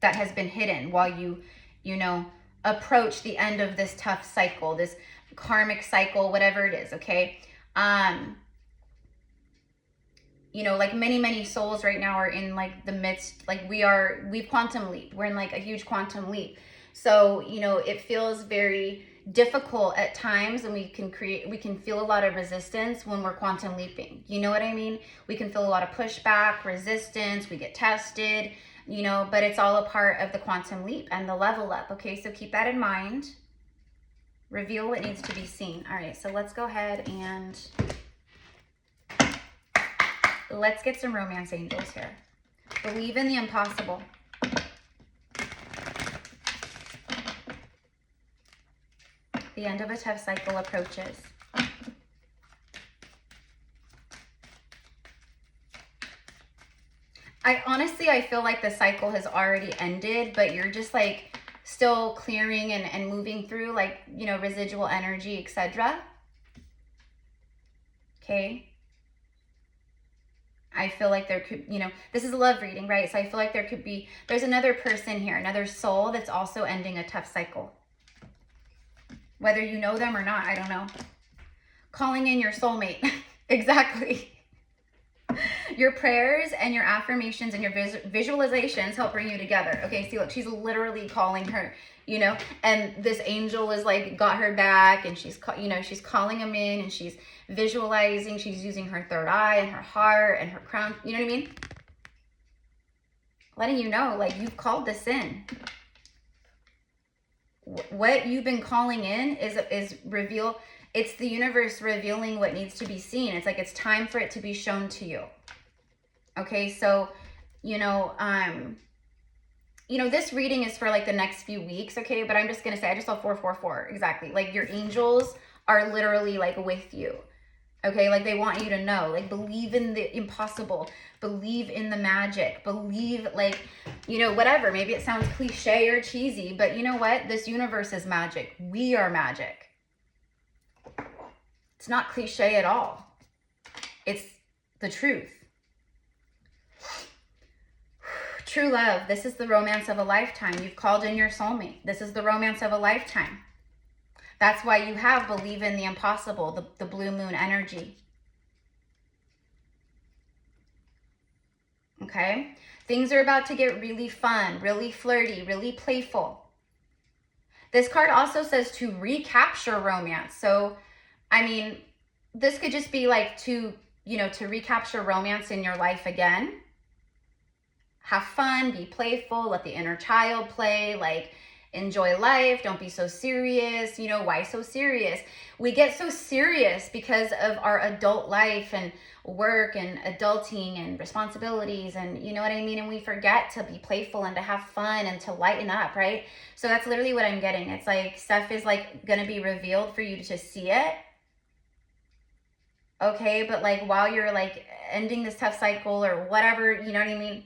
that has been hidden while you know, approach the end of this tough cycle, this karmic cycle, whatever it is, okay? You know, like many souls right now are in like the midst, like we've quantum leap. We're in like a huge quantum leap. So, you know, it feels very difficult at times, and we can feel a lot of resistance when we're quantum leaping. You know what I mean? We can feel a lot of pushback, resistance, we get tested, you know, but it's all a part of the quantum leap and the level up. Okay, so keep that in mind. Reveal what needs to be seen. All right, so let's go ahead and let's get some romance angels here. Believe in the impossible. The end of a tough cycle approaches. I feel like the cycle has already ended, but you're just like still clearing and moving through, like, you know, residual energy, etc. Okay. I feel like there could, you know, this is a love reading, right? So I feel like there's another person here, another soul that's also ending a tough cycle. Whether you know them or not, I don't know. Calling in your soulmate. Exactly. Your prayers and your affirmations and your visualizations help bring you together. Okay, see, look, she's literally calling her, you know, and this angel is like, got her back, and she's, you know, she's calling him in, and she's visualizing, she's using her third eye and her heart and her crown, you know what I mean? Letting you know, like, you've called this in. What you've been calling in is reveal. It's the universe revealing what needs to be seen. It's like, it's time for it to be shown to you. Okay, so, you know, this reading is for like the next few weeks, okay? But I'm just going to say, I just saw 444, exactly. Like, your angels are literally like with you. Okay, like they want you to know, like believe in the impossible, believe in the magic, believe like, you know, whatever. Maybe it sounds cliche or cheesy, but you know what? This universe is magic. We are magic. It's not cliche at all. It's the truth. True love. This is the romance of a lifetime. You've called in your soulmate. This is the romance of a lifetime. That's why you have believe in the impossible, the blue moon energy. Okay? Things are about to get really fun, really flirty, really playful. This card also says to recapture romance. So, I mean, this could just be like to, you know, to recapture romance in your life again. Have fun, be playful, let the inner child play, like enjoy life, don't be so serious. You know, why so serious? We get so serious because of our adult life and work and adulting and responsibilities and you know what I mean? And we forget to be playful and to have fun and to lighten up, right? So that's literally what I'm getting. It's like stuff is like gonna be revealed for you to see it. Okay, but like while you're like ending this tough cycle or whatever, you know what I mean?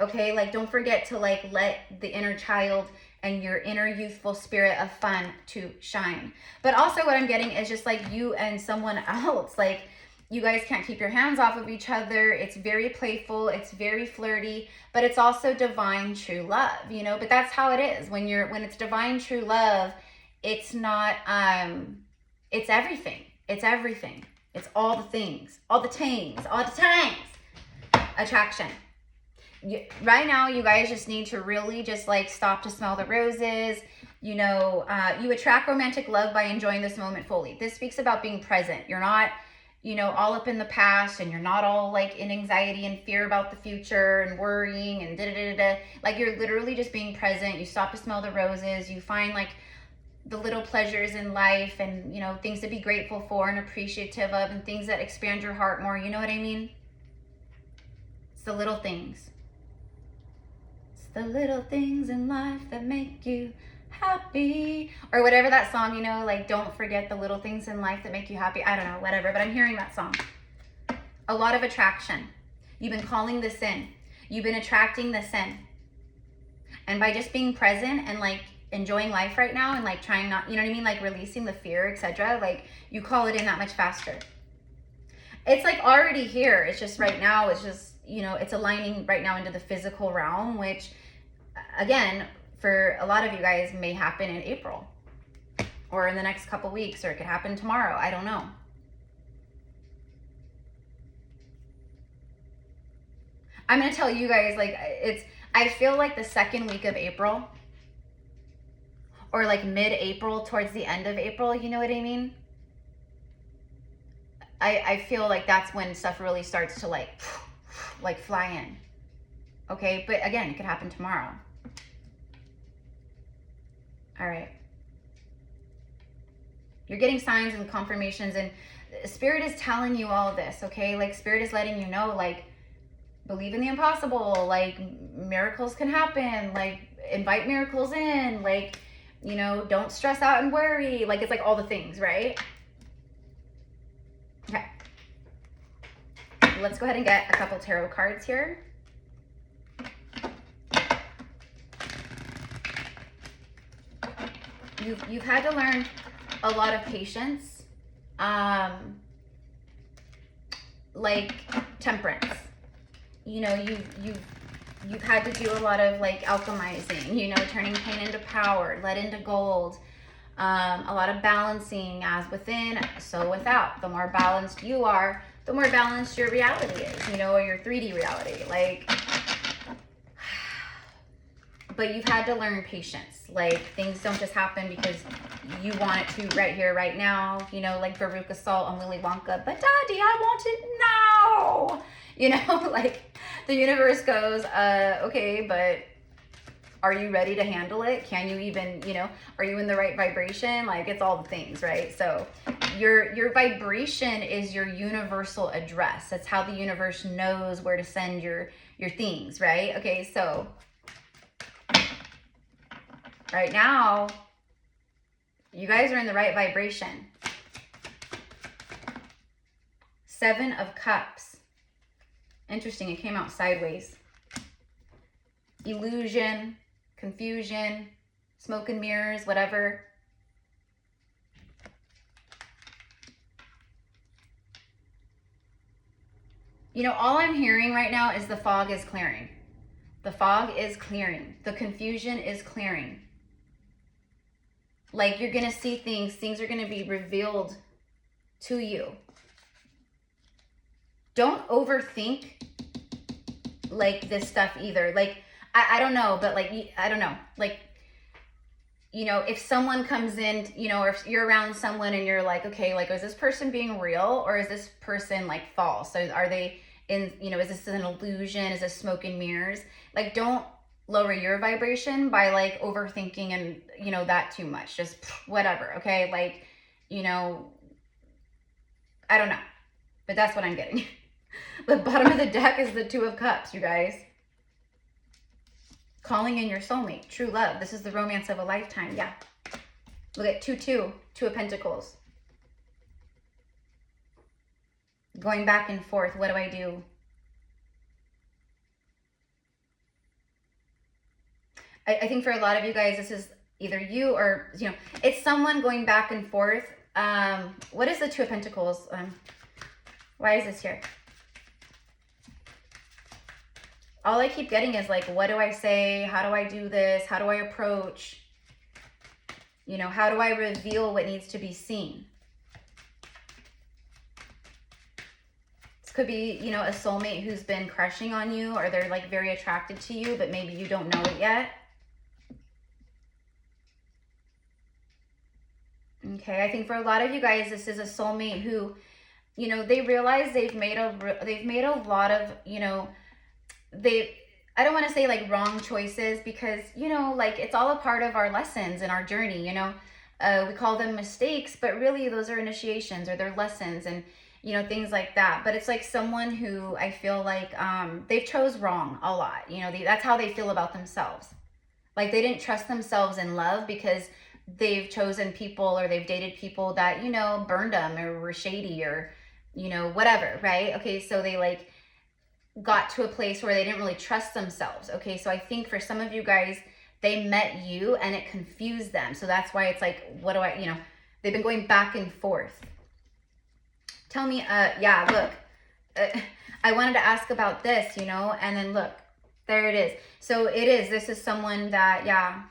Okay, like don't forget to like let the inner child and your inner youthful spirit of fun to shine. But also what I'm getting is just like you and someone else, like you guys can't keep your hands off of each other. It's very playful, it's very flirty, but it's also divine true love, you know? But that's how it is. When it's divine true love, it's not it's everything. It's everything. It's all the things, all the things, all the times. Attraction. Right now, you guys just need to really just like stop to smell the roses. You know, you attract romantic love by enjoying this moment fully. This speaks about being present. You're not, you know, all up in the past and you're not all like in anxiety and fear about the future and worrying and da-da-da-da. Like you're literally just being present. You stop to smell the roses. You find like the little pleasures in life and, you know, things to be grateful for and appreciative of and things that expand your heart more. You know what I mean? It's the little things. The little things in life that make you happy, or whatever that song, you know, like don't forget the little things in life that make you happy. I don't know, whatever, but I'm hearing that song. A lot of attraction. You've been calling this in. You've been attracting this in. And by just being present and like enjoying life right now and like trying not, you know what I mean, like releasing the fear, etc., like you call it in that much faster. It's like already here. It's just right now, it's just, you know, it's aligning right now into the physical realm, which again, for a lot of you guys may happen in April or in the next couple weeks, or it could happen tomorrow. I don't know. I'm going to tell you guys, like I feel like the second week of April or like mid-April towards the end of April, you know what I mean? I feel like that's when stuff really starts to like fly in. Okay, but again, it could happen tomorrow. All right. You're getting signs and confirmations, and Spirit is telling you all of this, okay? Like Spirit is letting you know, like, believe in the impossible, like miracles can happen, like invite miracles in, like, you know, don't stress out and worry. Like it's like all the things, right? Okay. Let's go ahead and get a couple tarot cards here. You've had to learn a lot of patience, like temperance. You know, you've had to do a lot of like alchemizing, you know, turning pain into power, lead into gold, a lot of balancing, as within, so without. The more balanced you are, the more balanced your reality is, you know, or your 3D reality. Like, but you've had to learn patience. Like things don't just happen because you want it to right here, right now, you know, like Veruca Salt and Willy Wonka, but Daddy, I want it now. You know, like the universe goes, okay, but are you ready to handle it? Can you even, you know, are you in the right vibration? Like it's all the things, right? So your vibration is your universal address. That's how the universe knows where to send your things, right? Okay, so right now, you guys are in the right vibration. Seven of Cups. Interesting, it came out sideways. Illusion, confusion, smoke and mirrors, whatever. You know, all I'm hearing right now is the fog is clearing. The fog is clearing. The confusion is clearing. Like, you're going to see things are going to be revealed to you. Don't overthink, like, this stuff either. Like, I don't know, but, like, I don't know. Like, you know, if someone comes in, you know, or if you're around someone and you're like, okay, like, is this person being real or is this person, like, false? So are they in, you know, is this an illusion? Is this smoke and mirrors? Like, don't lower your vibration by, like, overthinking and, you know, that too much. Just whatever, okay? Like, you know, I don't know. But that's what I'm getting. The bottom of the deck is the Two of Cups, you guys. Calling in your soulmate, true love. This is the romance of a lifetime. Yeah. Look at 2-2, Two of Pentacles. Going back and forth. What do I do? I think for a lot of you guys, this is either you or, you know, it's someone going back and forth. What is the Two of Pentacles? Why is this here? All I keep getting is like, what do I say? How do I do this? How do I approach? You know, how do I reveal what needs to be seen? This could be, you know, a soulmate who's been crushing on you, or they're like very attracted to you, but maybe you don't know it yet. Okay, I think for a lot of you guys, this is a soulmate who, you know, they realize they've made a lot of, you know, I don't want to say like wrong choices, because, you know, like, it's all a part of our lessons and our journey, you know. We call them mistakes, but really those are initiations, or they're lessons, and, you know, things like that. But it's like someone who I feel like they've chose wrong a lot, you know. That's how they feel about themselves. Like, they didn't trust themselves in love because they've chosen people, or they've dated people that, you know, burned them or were shady, or, you know, whatever, right? Okay, so they like got to a place where they didn't really trust themselves. Okay, so I think for some of you guys, they met you and it confused them. So that's why it's like, what do I, you know, they've been going back and forth. Tell me, yeah, look, I wanted to ask about this, you know, and then look, there it is. So this is someone that, yeah,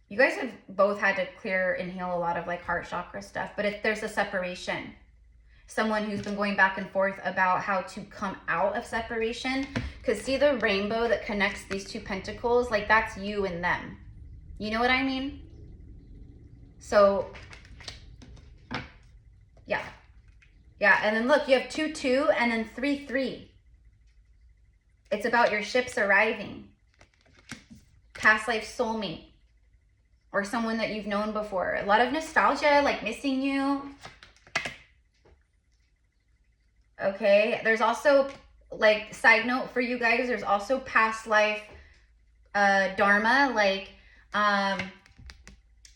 you guys have both had to clear and heal a lot of like heart chakra stuff, but there's a separation. Someone who's been going back and forth about how to come out of separation. Because see the rainbow that connects these two pentacles? Like, that's you and them. You know what I mean? So, yeah. Yeah, and then look, you have 2-2 and then 3-3. It's about your ships arriving. Past life soulmate. Or someone that you've known before. A lot of nostalgia, like missing you. Okay, there's also, like, side note for you guys, there's also past life dharma, like a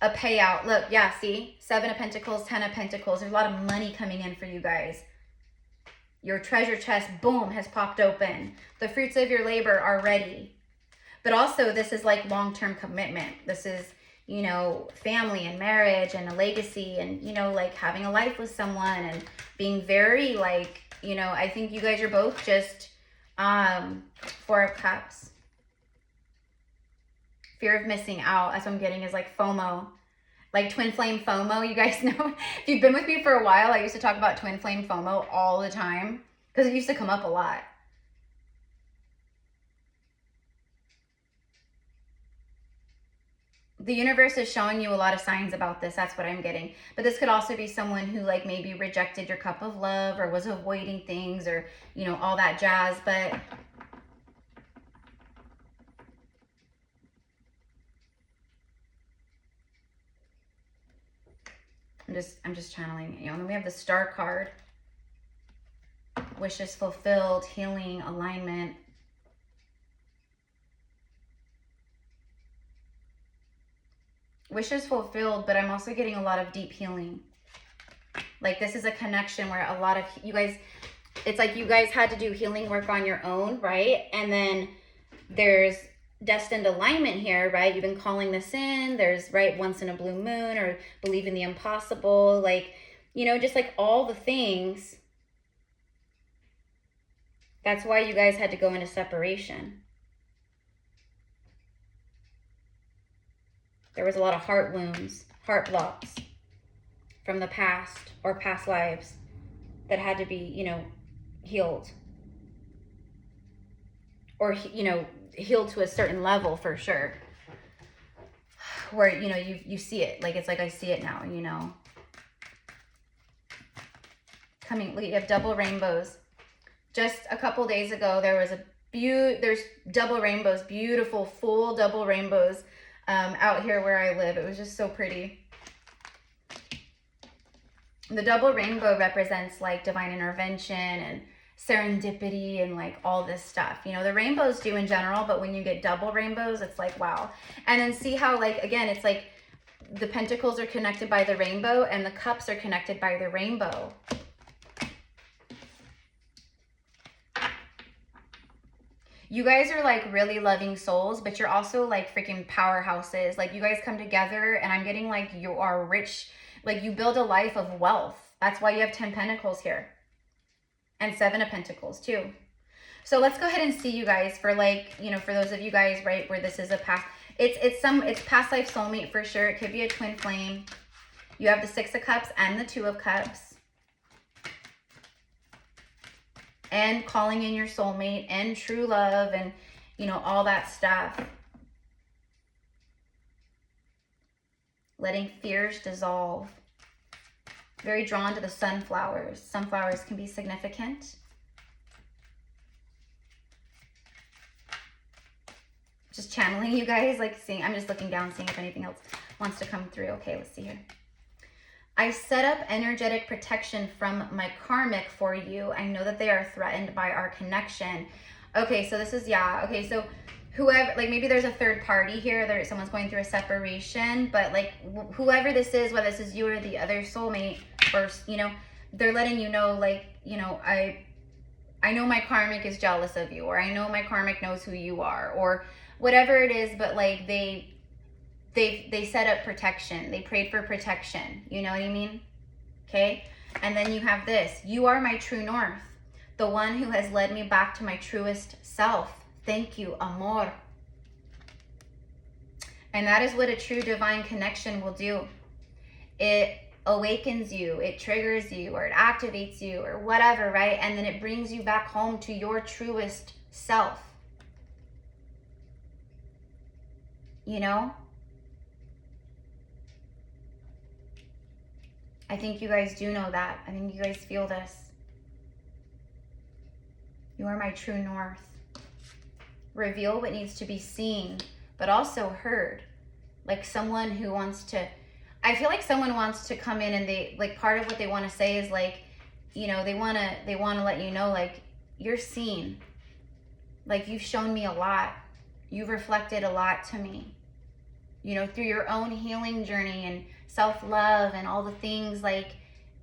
payout. Look, yeah, see? 7 of Pentacles, 10 of Pentacles. There's a lot of money coming in for you guys. Your treasure chest, boom, has popped open. The fruits of your labor are ready. But also, this is like long-term commitment. This is, you know, family and marriage and a legacy, and, you know, like having a life with someone and being very, like, you know, I think you guys are both just 4 of Cups. Fear of missing out. That's what I'm getting, is like FOMO. Like twin flame FOMO. You guys know, if you've been with me for a while, I used to talk about twin flame FOMO all the time because it used to come up a lot. The universe is showing you a lot of signs about this. That's what I'm getting. But this could also be someone who, like, maybe rejected your cup of love, or was avoiding things, or, you know, all that jazz. But I'm just channeling, you know. And then we have the Star card. Wishes fulfilled, healing, alignment. Wishes fulfilled, but I'm also getting a lot of deep healing. Like this is a connection where a lot of you guys, it's like you guys had to do healing work on your own, right? And then there's destined alignment here, right? You've been calling this in. There's, right, once in a blue moon, or believe in the impossible, like, you know, just like all the things. That's why you guys had to go into separation. There was a lot of heart wounds, heart blocks from the past or past lives that had to be, you know, healed. Or, you know, healed to a certain level for sure. Where, you know, you see it. Like, it's like I see it now, you know. Look, you have double rainbows. Just a couple days ago, there was there's double rainbows, beautiful, full double rainbows out here where I live. It was just so pretty. The double rainbow represents like divine intervention and serendipity and like all this stuff. You know, the rainbows do in general, but when you get double rainbows, it's like, wow. And then see how, like, again, it's like the pentacles are connected by the rainbow and the cups are connected by the rainbow. You guys are like really loving souls, but you're also like freaking powerhouses. Like you guys come together and I'm getting like you are rich. Like you build a life of wealth. That's why you have 10 pentacles here. And 7 of pentacles too. So let's go ahead and see you guys for like, you know, for those of you guys, right, where this is a past, it's past life soulmate for sure. It could be a twin flame. You have the 6 of Cups and the 2 of Cups. And calling in your soulmate and true love and, you know, all that stuff. Letting fears dissolve. Very drawn to the sunflowers. Sunflowers can be significant. Just channeling you guys, like seeing, I'm just looking down, seeing if anything else wants to come through. Okay, let's see here. I set up energetic protection from my karmic for you. I know that they are threatened by our connection. Okay, so this is, yeah. Okay, so whoever, like maybe there's a third party here. Someone's going through a separation, but like whoever this is, whether this is you or the other soulmate, or, you know, they're letting you know, like, you know, I know my karmic is jealous of you, or I know my karmic knows who you are, or whatever it is, but like they set up protection. They prayed for protection. You know what I mean? Okay. And then you have this. You are my true north. The one who has led me back to my truest self. Thank you, amor. And that is what a true divine connection will do. It awakens you. It triggers you, or it activates you, or whatever, right? And then it brings you back home to your truest self. You know? I think you guys do know that. I think you guys feel this. You are my true north. Reveal what needs to be seen, but also heard. Like someone who wants to, I feel like someone wants to come in and they, like, part of what they want to say is like, you know, they want to let you know, like, you're seen. Like, you've shown me a lot. You've reflected a lot to me. You know, through your own healing journey and self-love and all the things, like,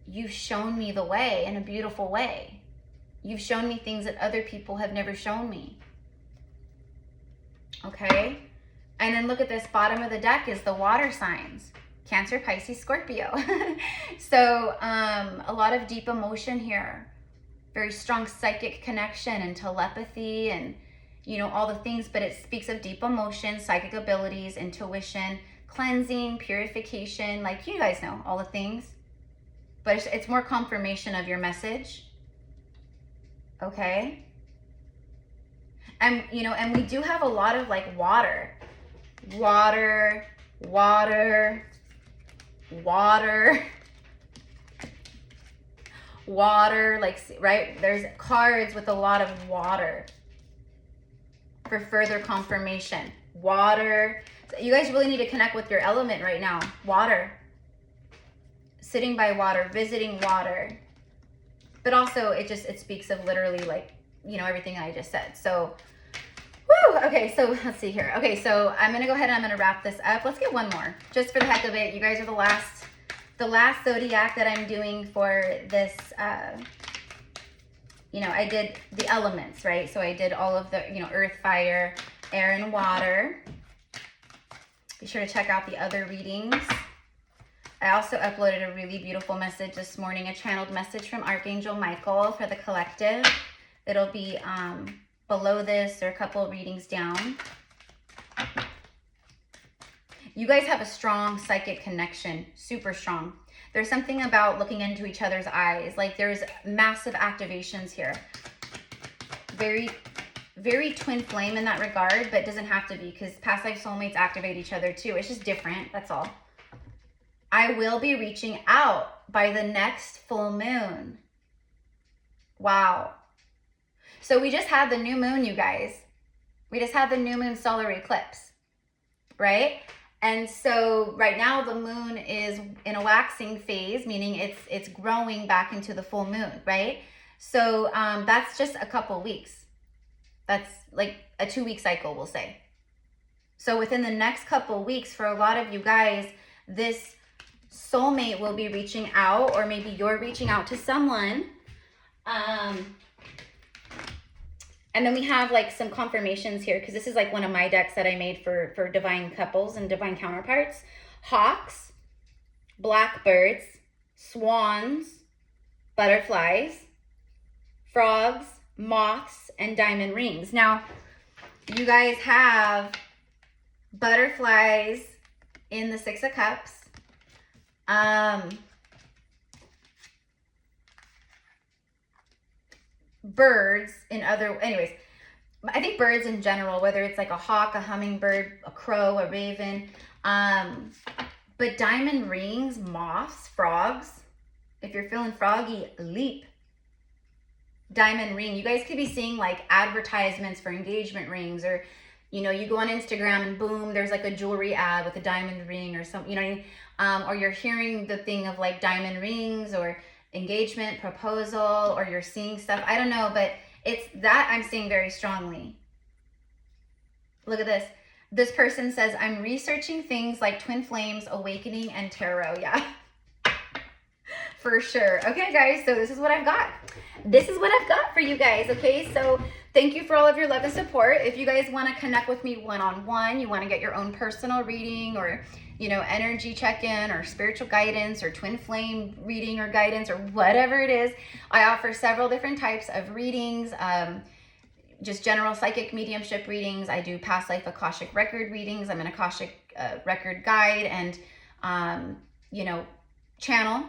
you've shown me the way in a beautiful way. You've shown me things that other people have never shown me. Okay? And then look at this, bottom of the deck is the water signs. Cancer, Pisces, Scorpio. So a lot of deep emotion here. Very strong psychic connection and telepathy and, you know, all the things, but it speaks of deep emotion, psychic abilities, intuition, cleansing, purification, like you guys know, all the things. But it's more confirmation of your message. Okay? And, you know, and we do have a lot of like water, water, water, water, water, like, right? There's cards with a lot of water for further confirmation. Water. So you guys really need to connect with your element right now. Water. Sitting by water, visiting water. But also it speaks of literally like, you know, everything I just said. So, woo! Okay, so let's see here. Okay, so I'm going to go ahead and I'm going to wrap this up. Let's get one more just for the heck of it. You guys are the the last zodiac that I'm doing for this, you know, I did the elements, right? So I did all of the, you know, earth, fire, air, and water. Be sure to check out the other readings. I also uploaded a really beautiful message this morning, a channeled message from Archangel Michael for the collective. It'll be below this or a couple readings down. You guys have a strong psychic connection, super strong. There's something about looking into each other's eyes. Like there's massive activations here. Very, very twin flame in that regard, but it doesn't have to be because past life soulmates activate each other too. It's just different, that's all. I will be reaching out by the next full moon. Wow. So we just had the new moon, you guys. We just had the new moon solar eclipse, right? And so right now the moon is in a waxing phase, meaning it's growing back into the full moon, right? So that's just a couple weeks. That's like a 2-week cycle, we'll say. So within the next couple weeks, for a lot of you guys, this soulmate will be reaching out, or maybe you're reaching out to someone. And then we have like some confirmations here, because this is like one of my decks that I made for divine couples and divine counterparts. Hawks, blackbirds, swans, butterflies, frogs, moths, and diamond rings. Now, you guys have butterflies in the Six of Cups. Birds in other, anyways, I think birds in general, whether it's like a hawk, a hummingbird, a crow, a raven, but diamond rings, moths, frogs. If you're feeling froggy, leap. Diamond ring. You guys could be seeing like advertisements for engagement rings, or, you know, you go on Instagram and boom, there's like a jewelry ad with a diamond ring or something, you know what I mean? Or you're hearing the thing of like diamond rings or engagement, proposal, or you're seeing stuff. I don't know, but it's that I'm seeing very strongly. Look at this. This person says, I'm researching things like twin flames, awakening, and tarot. Yeah, for sure. Okay, guys, so this is what I've got. This is what I've got for you guys, okay? So thank you for all of your love and support. If you guys want to connect with me one-on-one, you want to get your own personal reading, or, you know, energy check-in, or spiritual guidance, or twin flame reading or guidance, or whatever it is, I offer several different types of readings. Just general psychic mediumship readings. I do past life Akashic record readings. I'm an Akashic record guide and, you know, channel.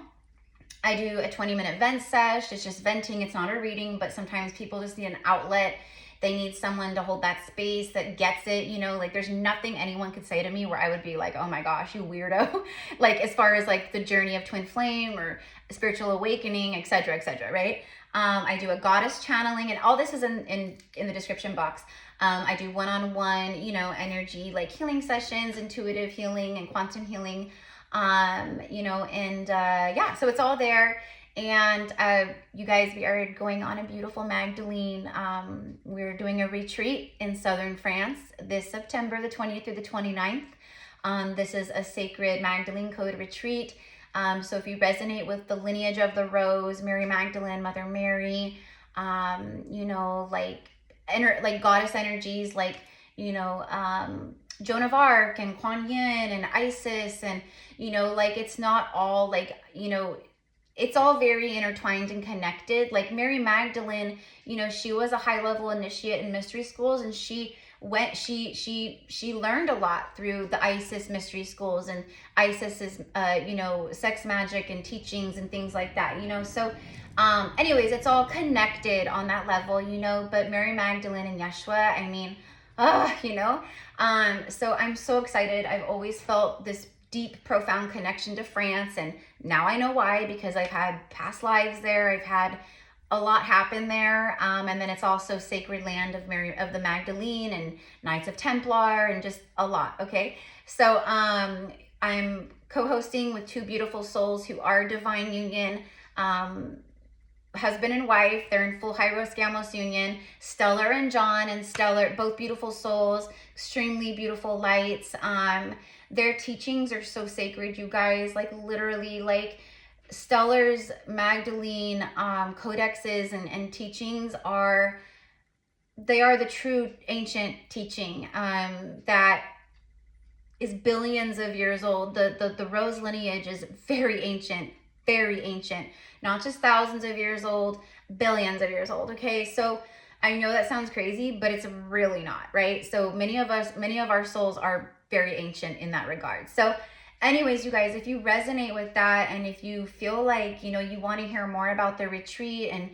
I do a 20-minute vent sesh. It's just venting. It's not a reading, but sometimes people just need an outlet. They need someone to hold that space that gets it, you know, like there's nothing anyone could say to me where I would be like, oh my gosh, you weirdo. Like as far as like the journey of twin flame or spiritual awakening, etc., right? I do a goddess channeling, and all this is in the description box. I do one-on-one, you know, energy, like healing sessions, intuitive healing and quantum healing, you know, and yeah, so it's all there. And you guys, we are going on a beautiful Magdalene. We're doing a retreat in southern France this September the 20th through the 29th. This is a sacred Magdalene code retreat. So if you resonate with the lineage of the Rose, Mary Magdalene, Mother Mary, you know, like goddess energies, like, you know, Joan of Arc and Kuan Yin and Isis, and, you know, like it's not all like, you know, it's all very intertwined and connected. Like Mary Magdalene, you know, she was a high-level initiate in mystery schools, and she learned a lot through the Isis mystery schools, and Isis's, you know, sex magic and teachings and things like that, you know. So anyways, it's all connected on that level, you know. But Mary Magdalene and Yeshua, I mean, you know. So I'm so excited. I've always felt this deep, profound connection to France, and now I know why, because I've had past lives there. I've had a lot happen there, and then it's also sacred land of the Magdalene and Knights of Templar, and just a lot. Okay, so I'm co-hosting with two beautiful souls who are divine union, husband and wife. They're in full Hyros Gamos union. Stellar and John and Stellar, both beautiful souls, extremely beautiful lights. Their teachings are so sacred, you guys. Like literally, like Stellar's Magdalene codexes and teachings are, they are the true ancient teaching that is billions of years old. The rose lineage is very ancient, not just thousands of years old, billions of years old. Okay, so I know that sounds crazy, but it's really not, right? So many of our souls are very ancient in that regard. So anyways, you guys, if you resonate with that, and if you feel like, you know, you want to hear more about the retreat and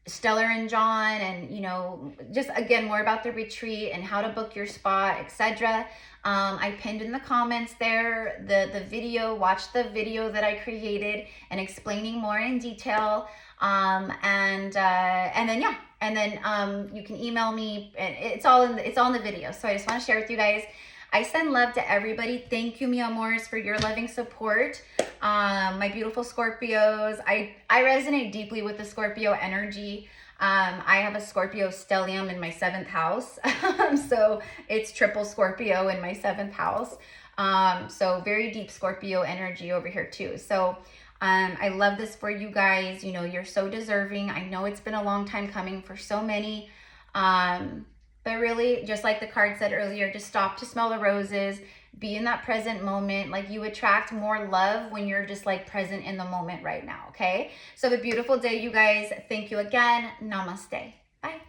Stellar and John, and, you know, just again, more about the retreat and how to book your spot, etc. I pinned in the comments there the video. Watch the video that I created and explaining more in detail. And then yeah, and then you can email me, and it's all in the video. So I just want to share with you guys. I send love to everybody. Thank you, mi amores, for your loving support. My beautiful Scorpios. I resonate deeply with the Scorpio energy. I have a Scorpio stellium in my 7th house. So it's triple Scorpio in my 7th house. So very deep Scorpio energy over here too. So I love this for you guys. You know, you're so deserving. I know it's been a long time coming for so many. But really, just like the card said earlier, just stop to smell the roses, be in that present moment. Like, you attract more love when you're just like present in the moment right now, okay? So have a beautiful day, you guys. Thank you again. Namaste. Bye.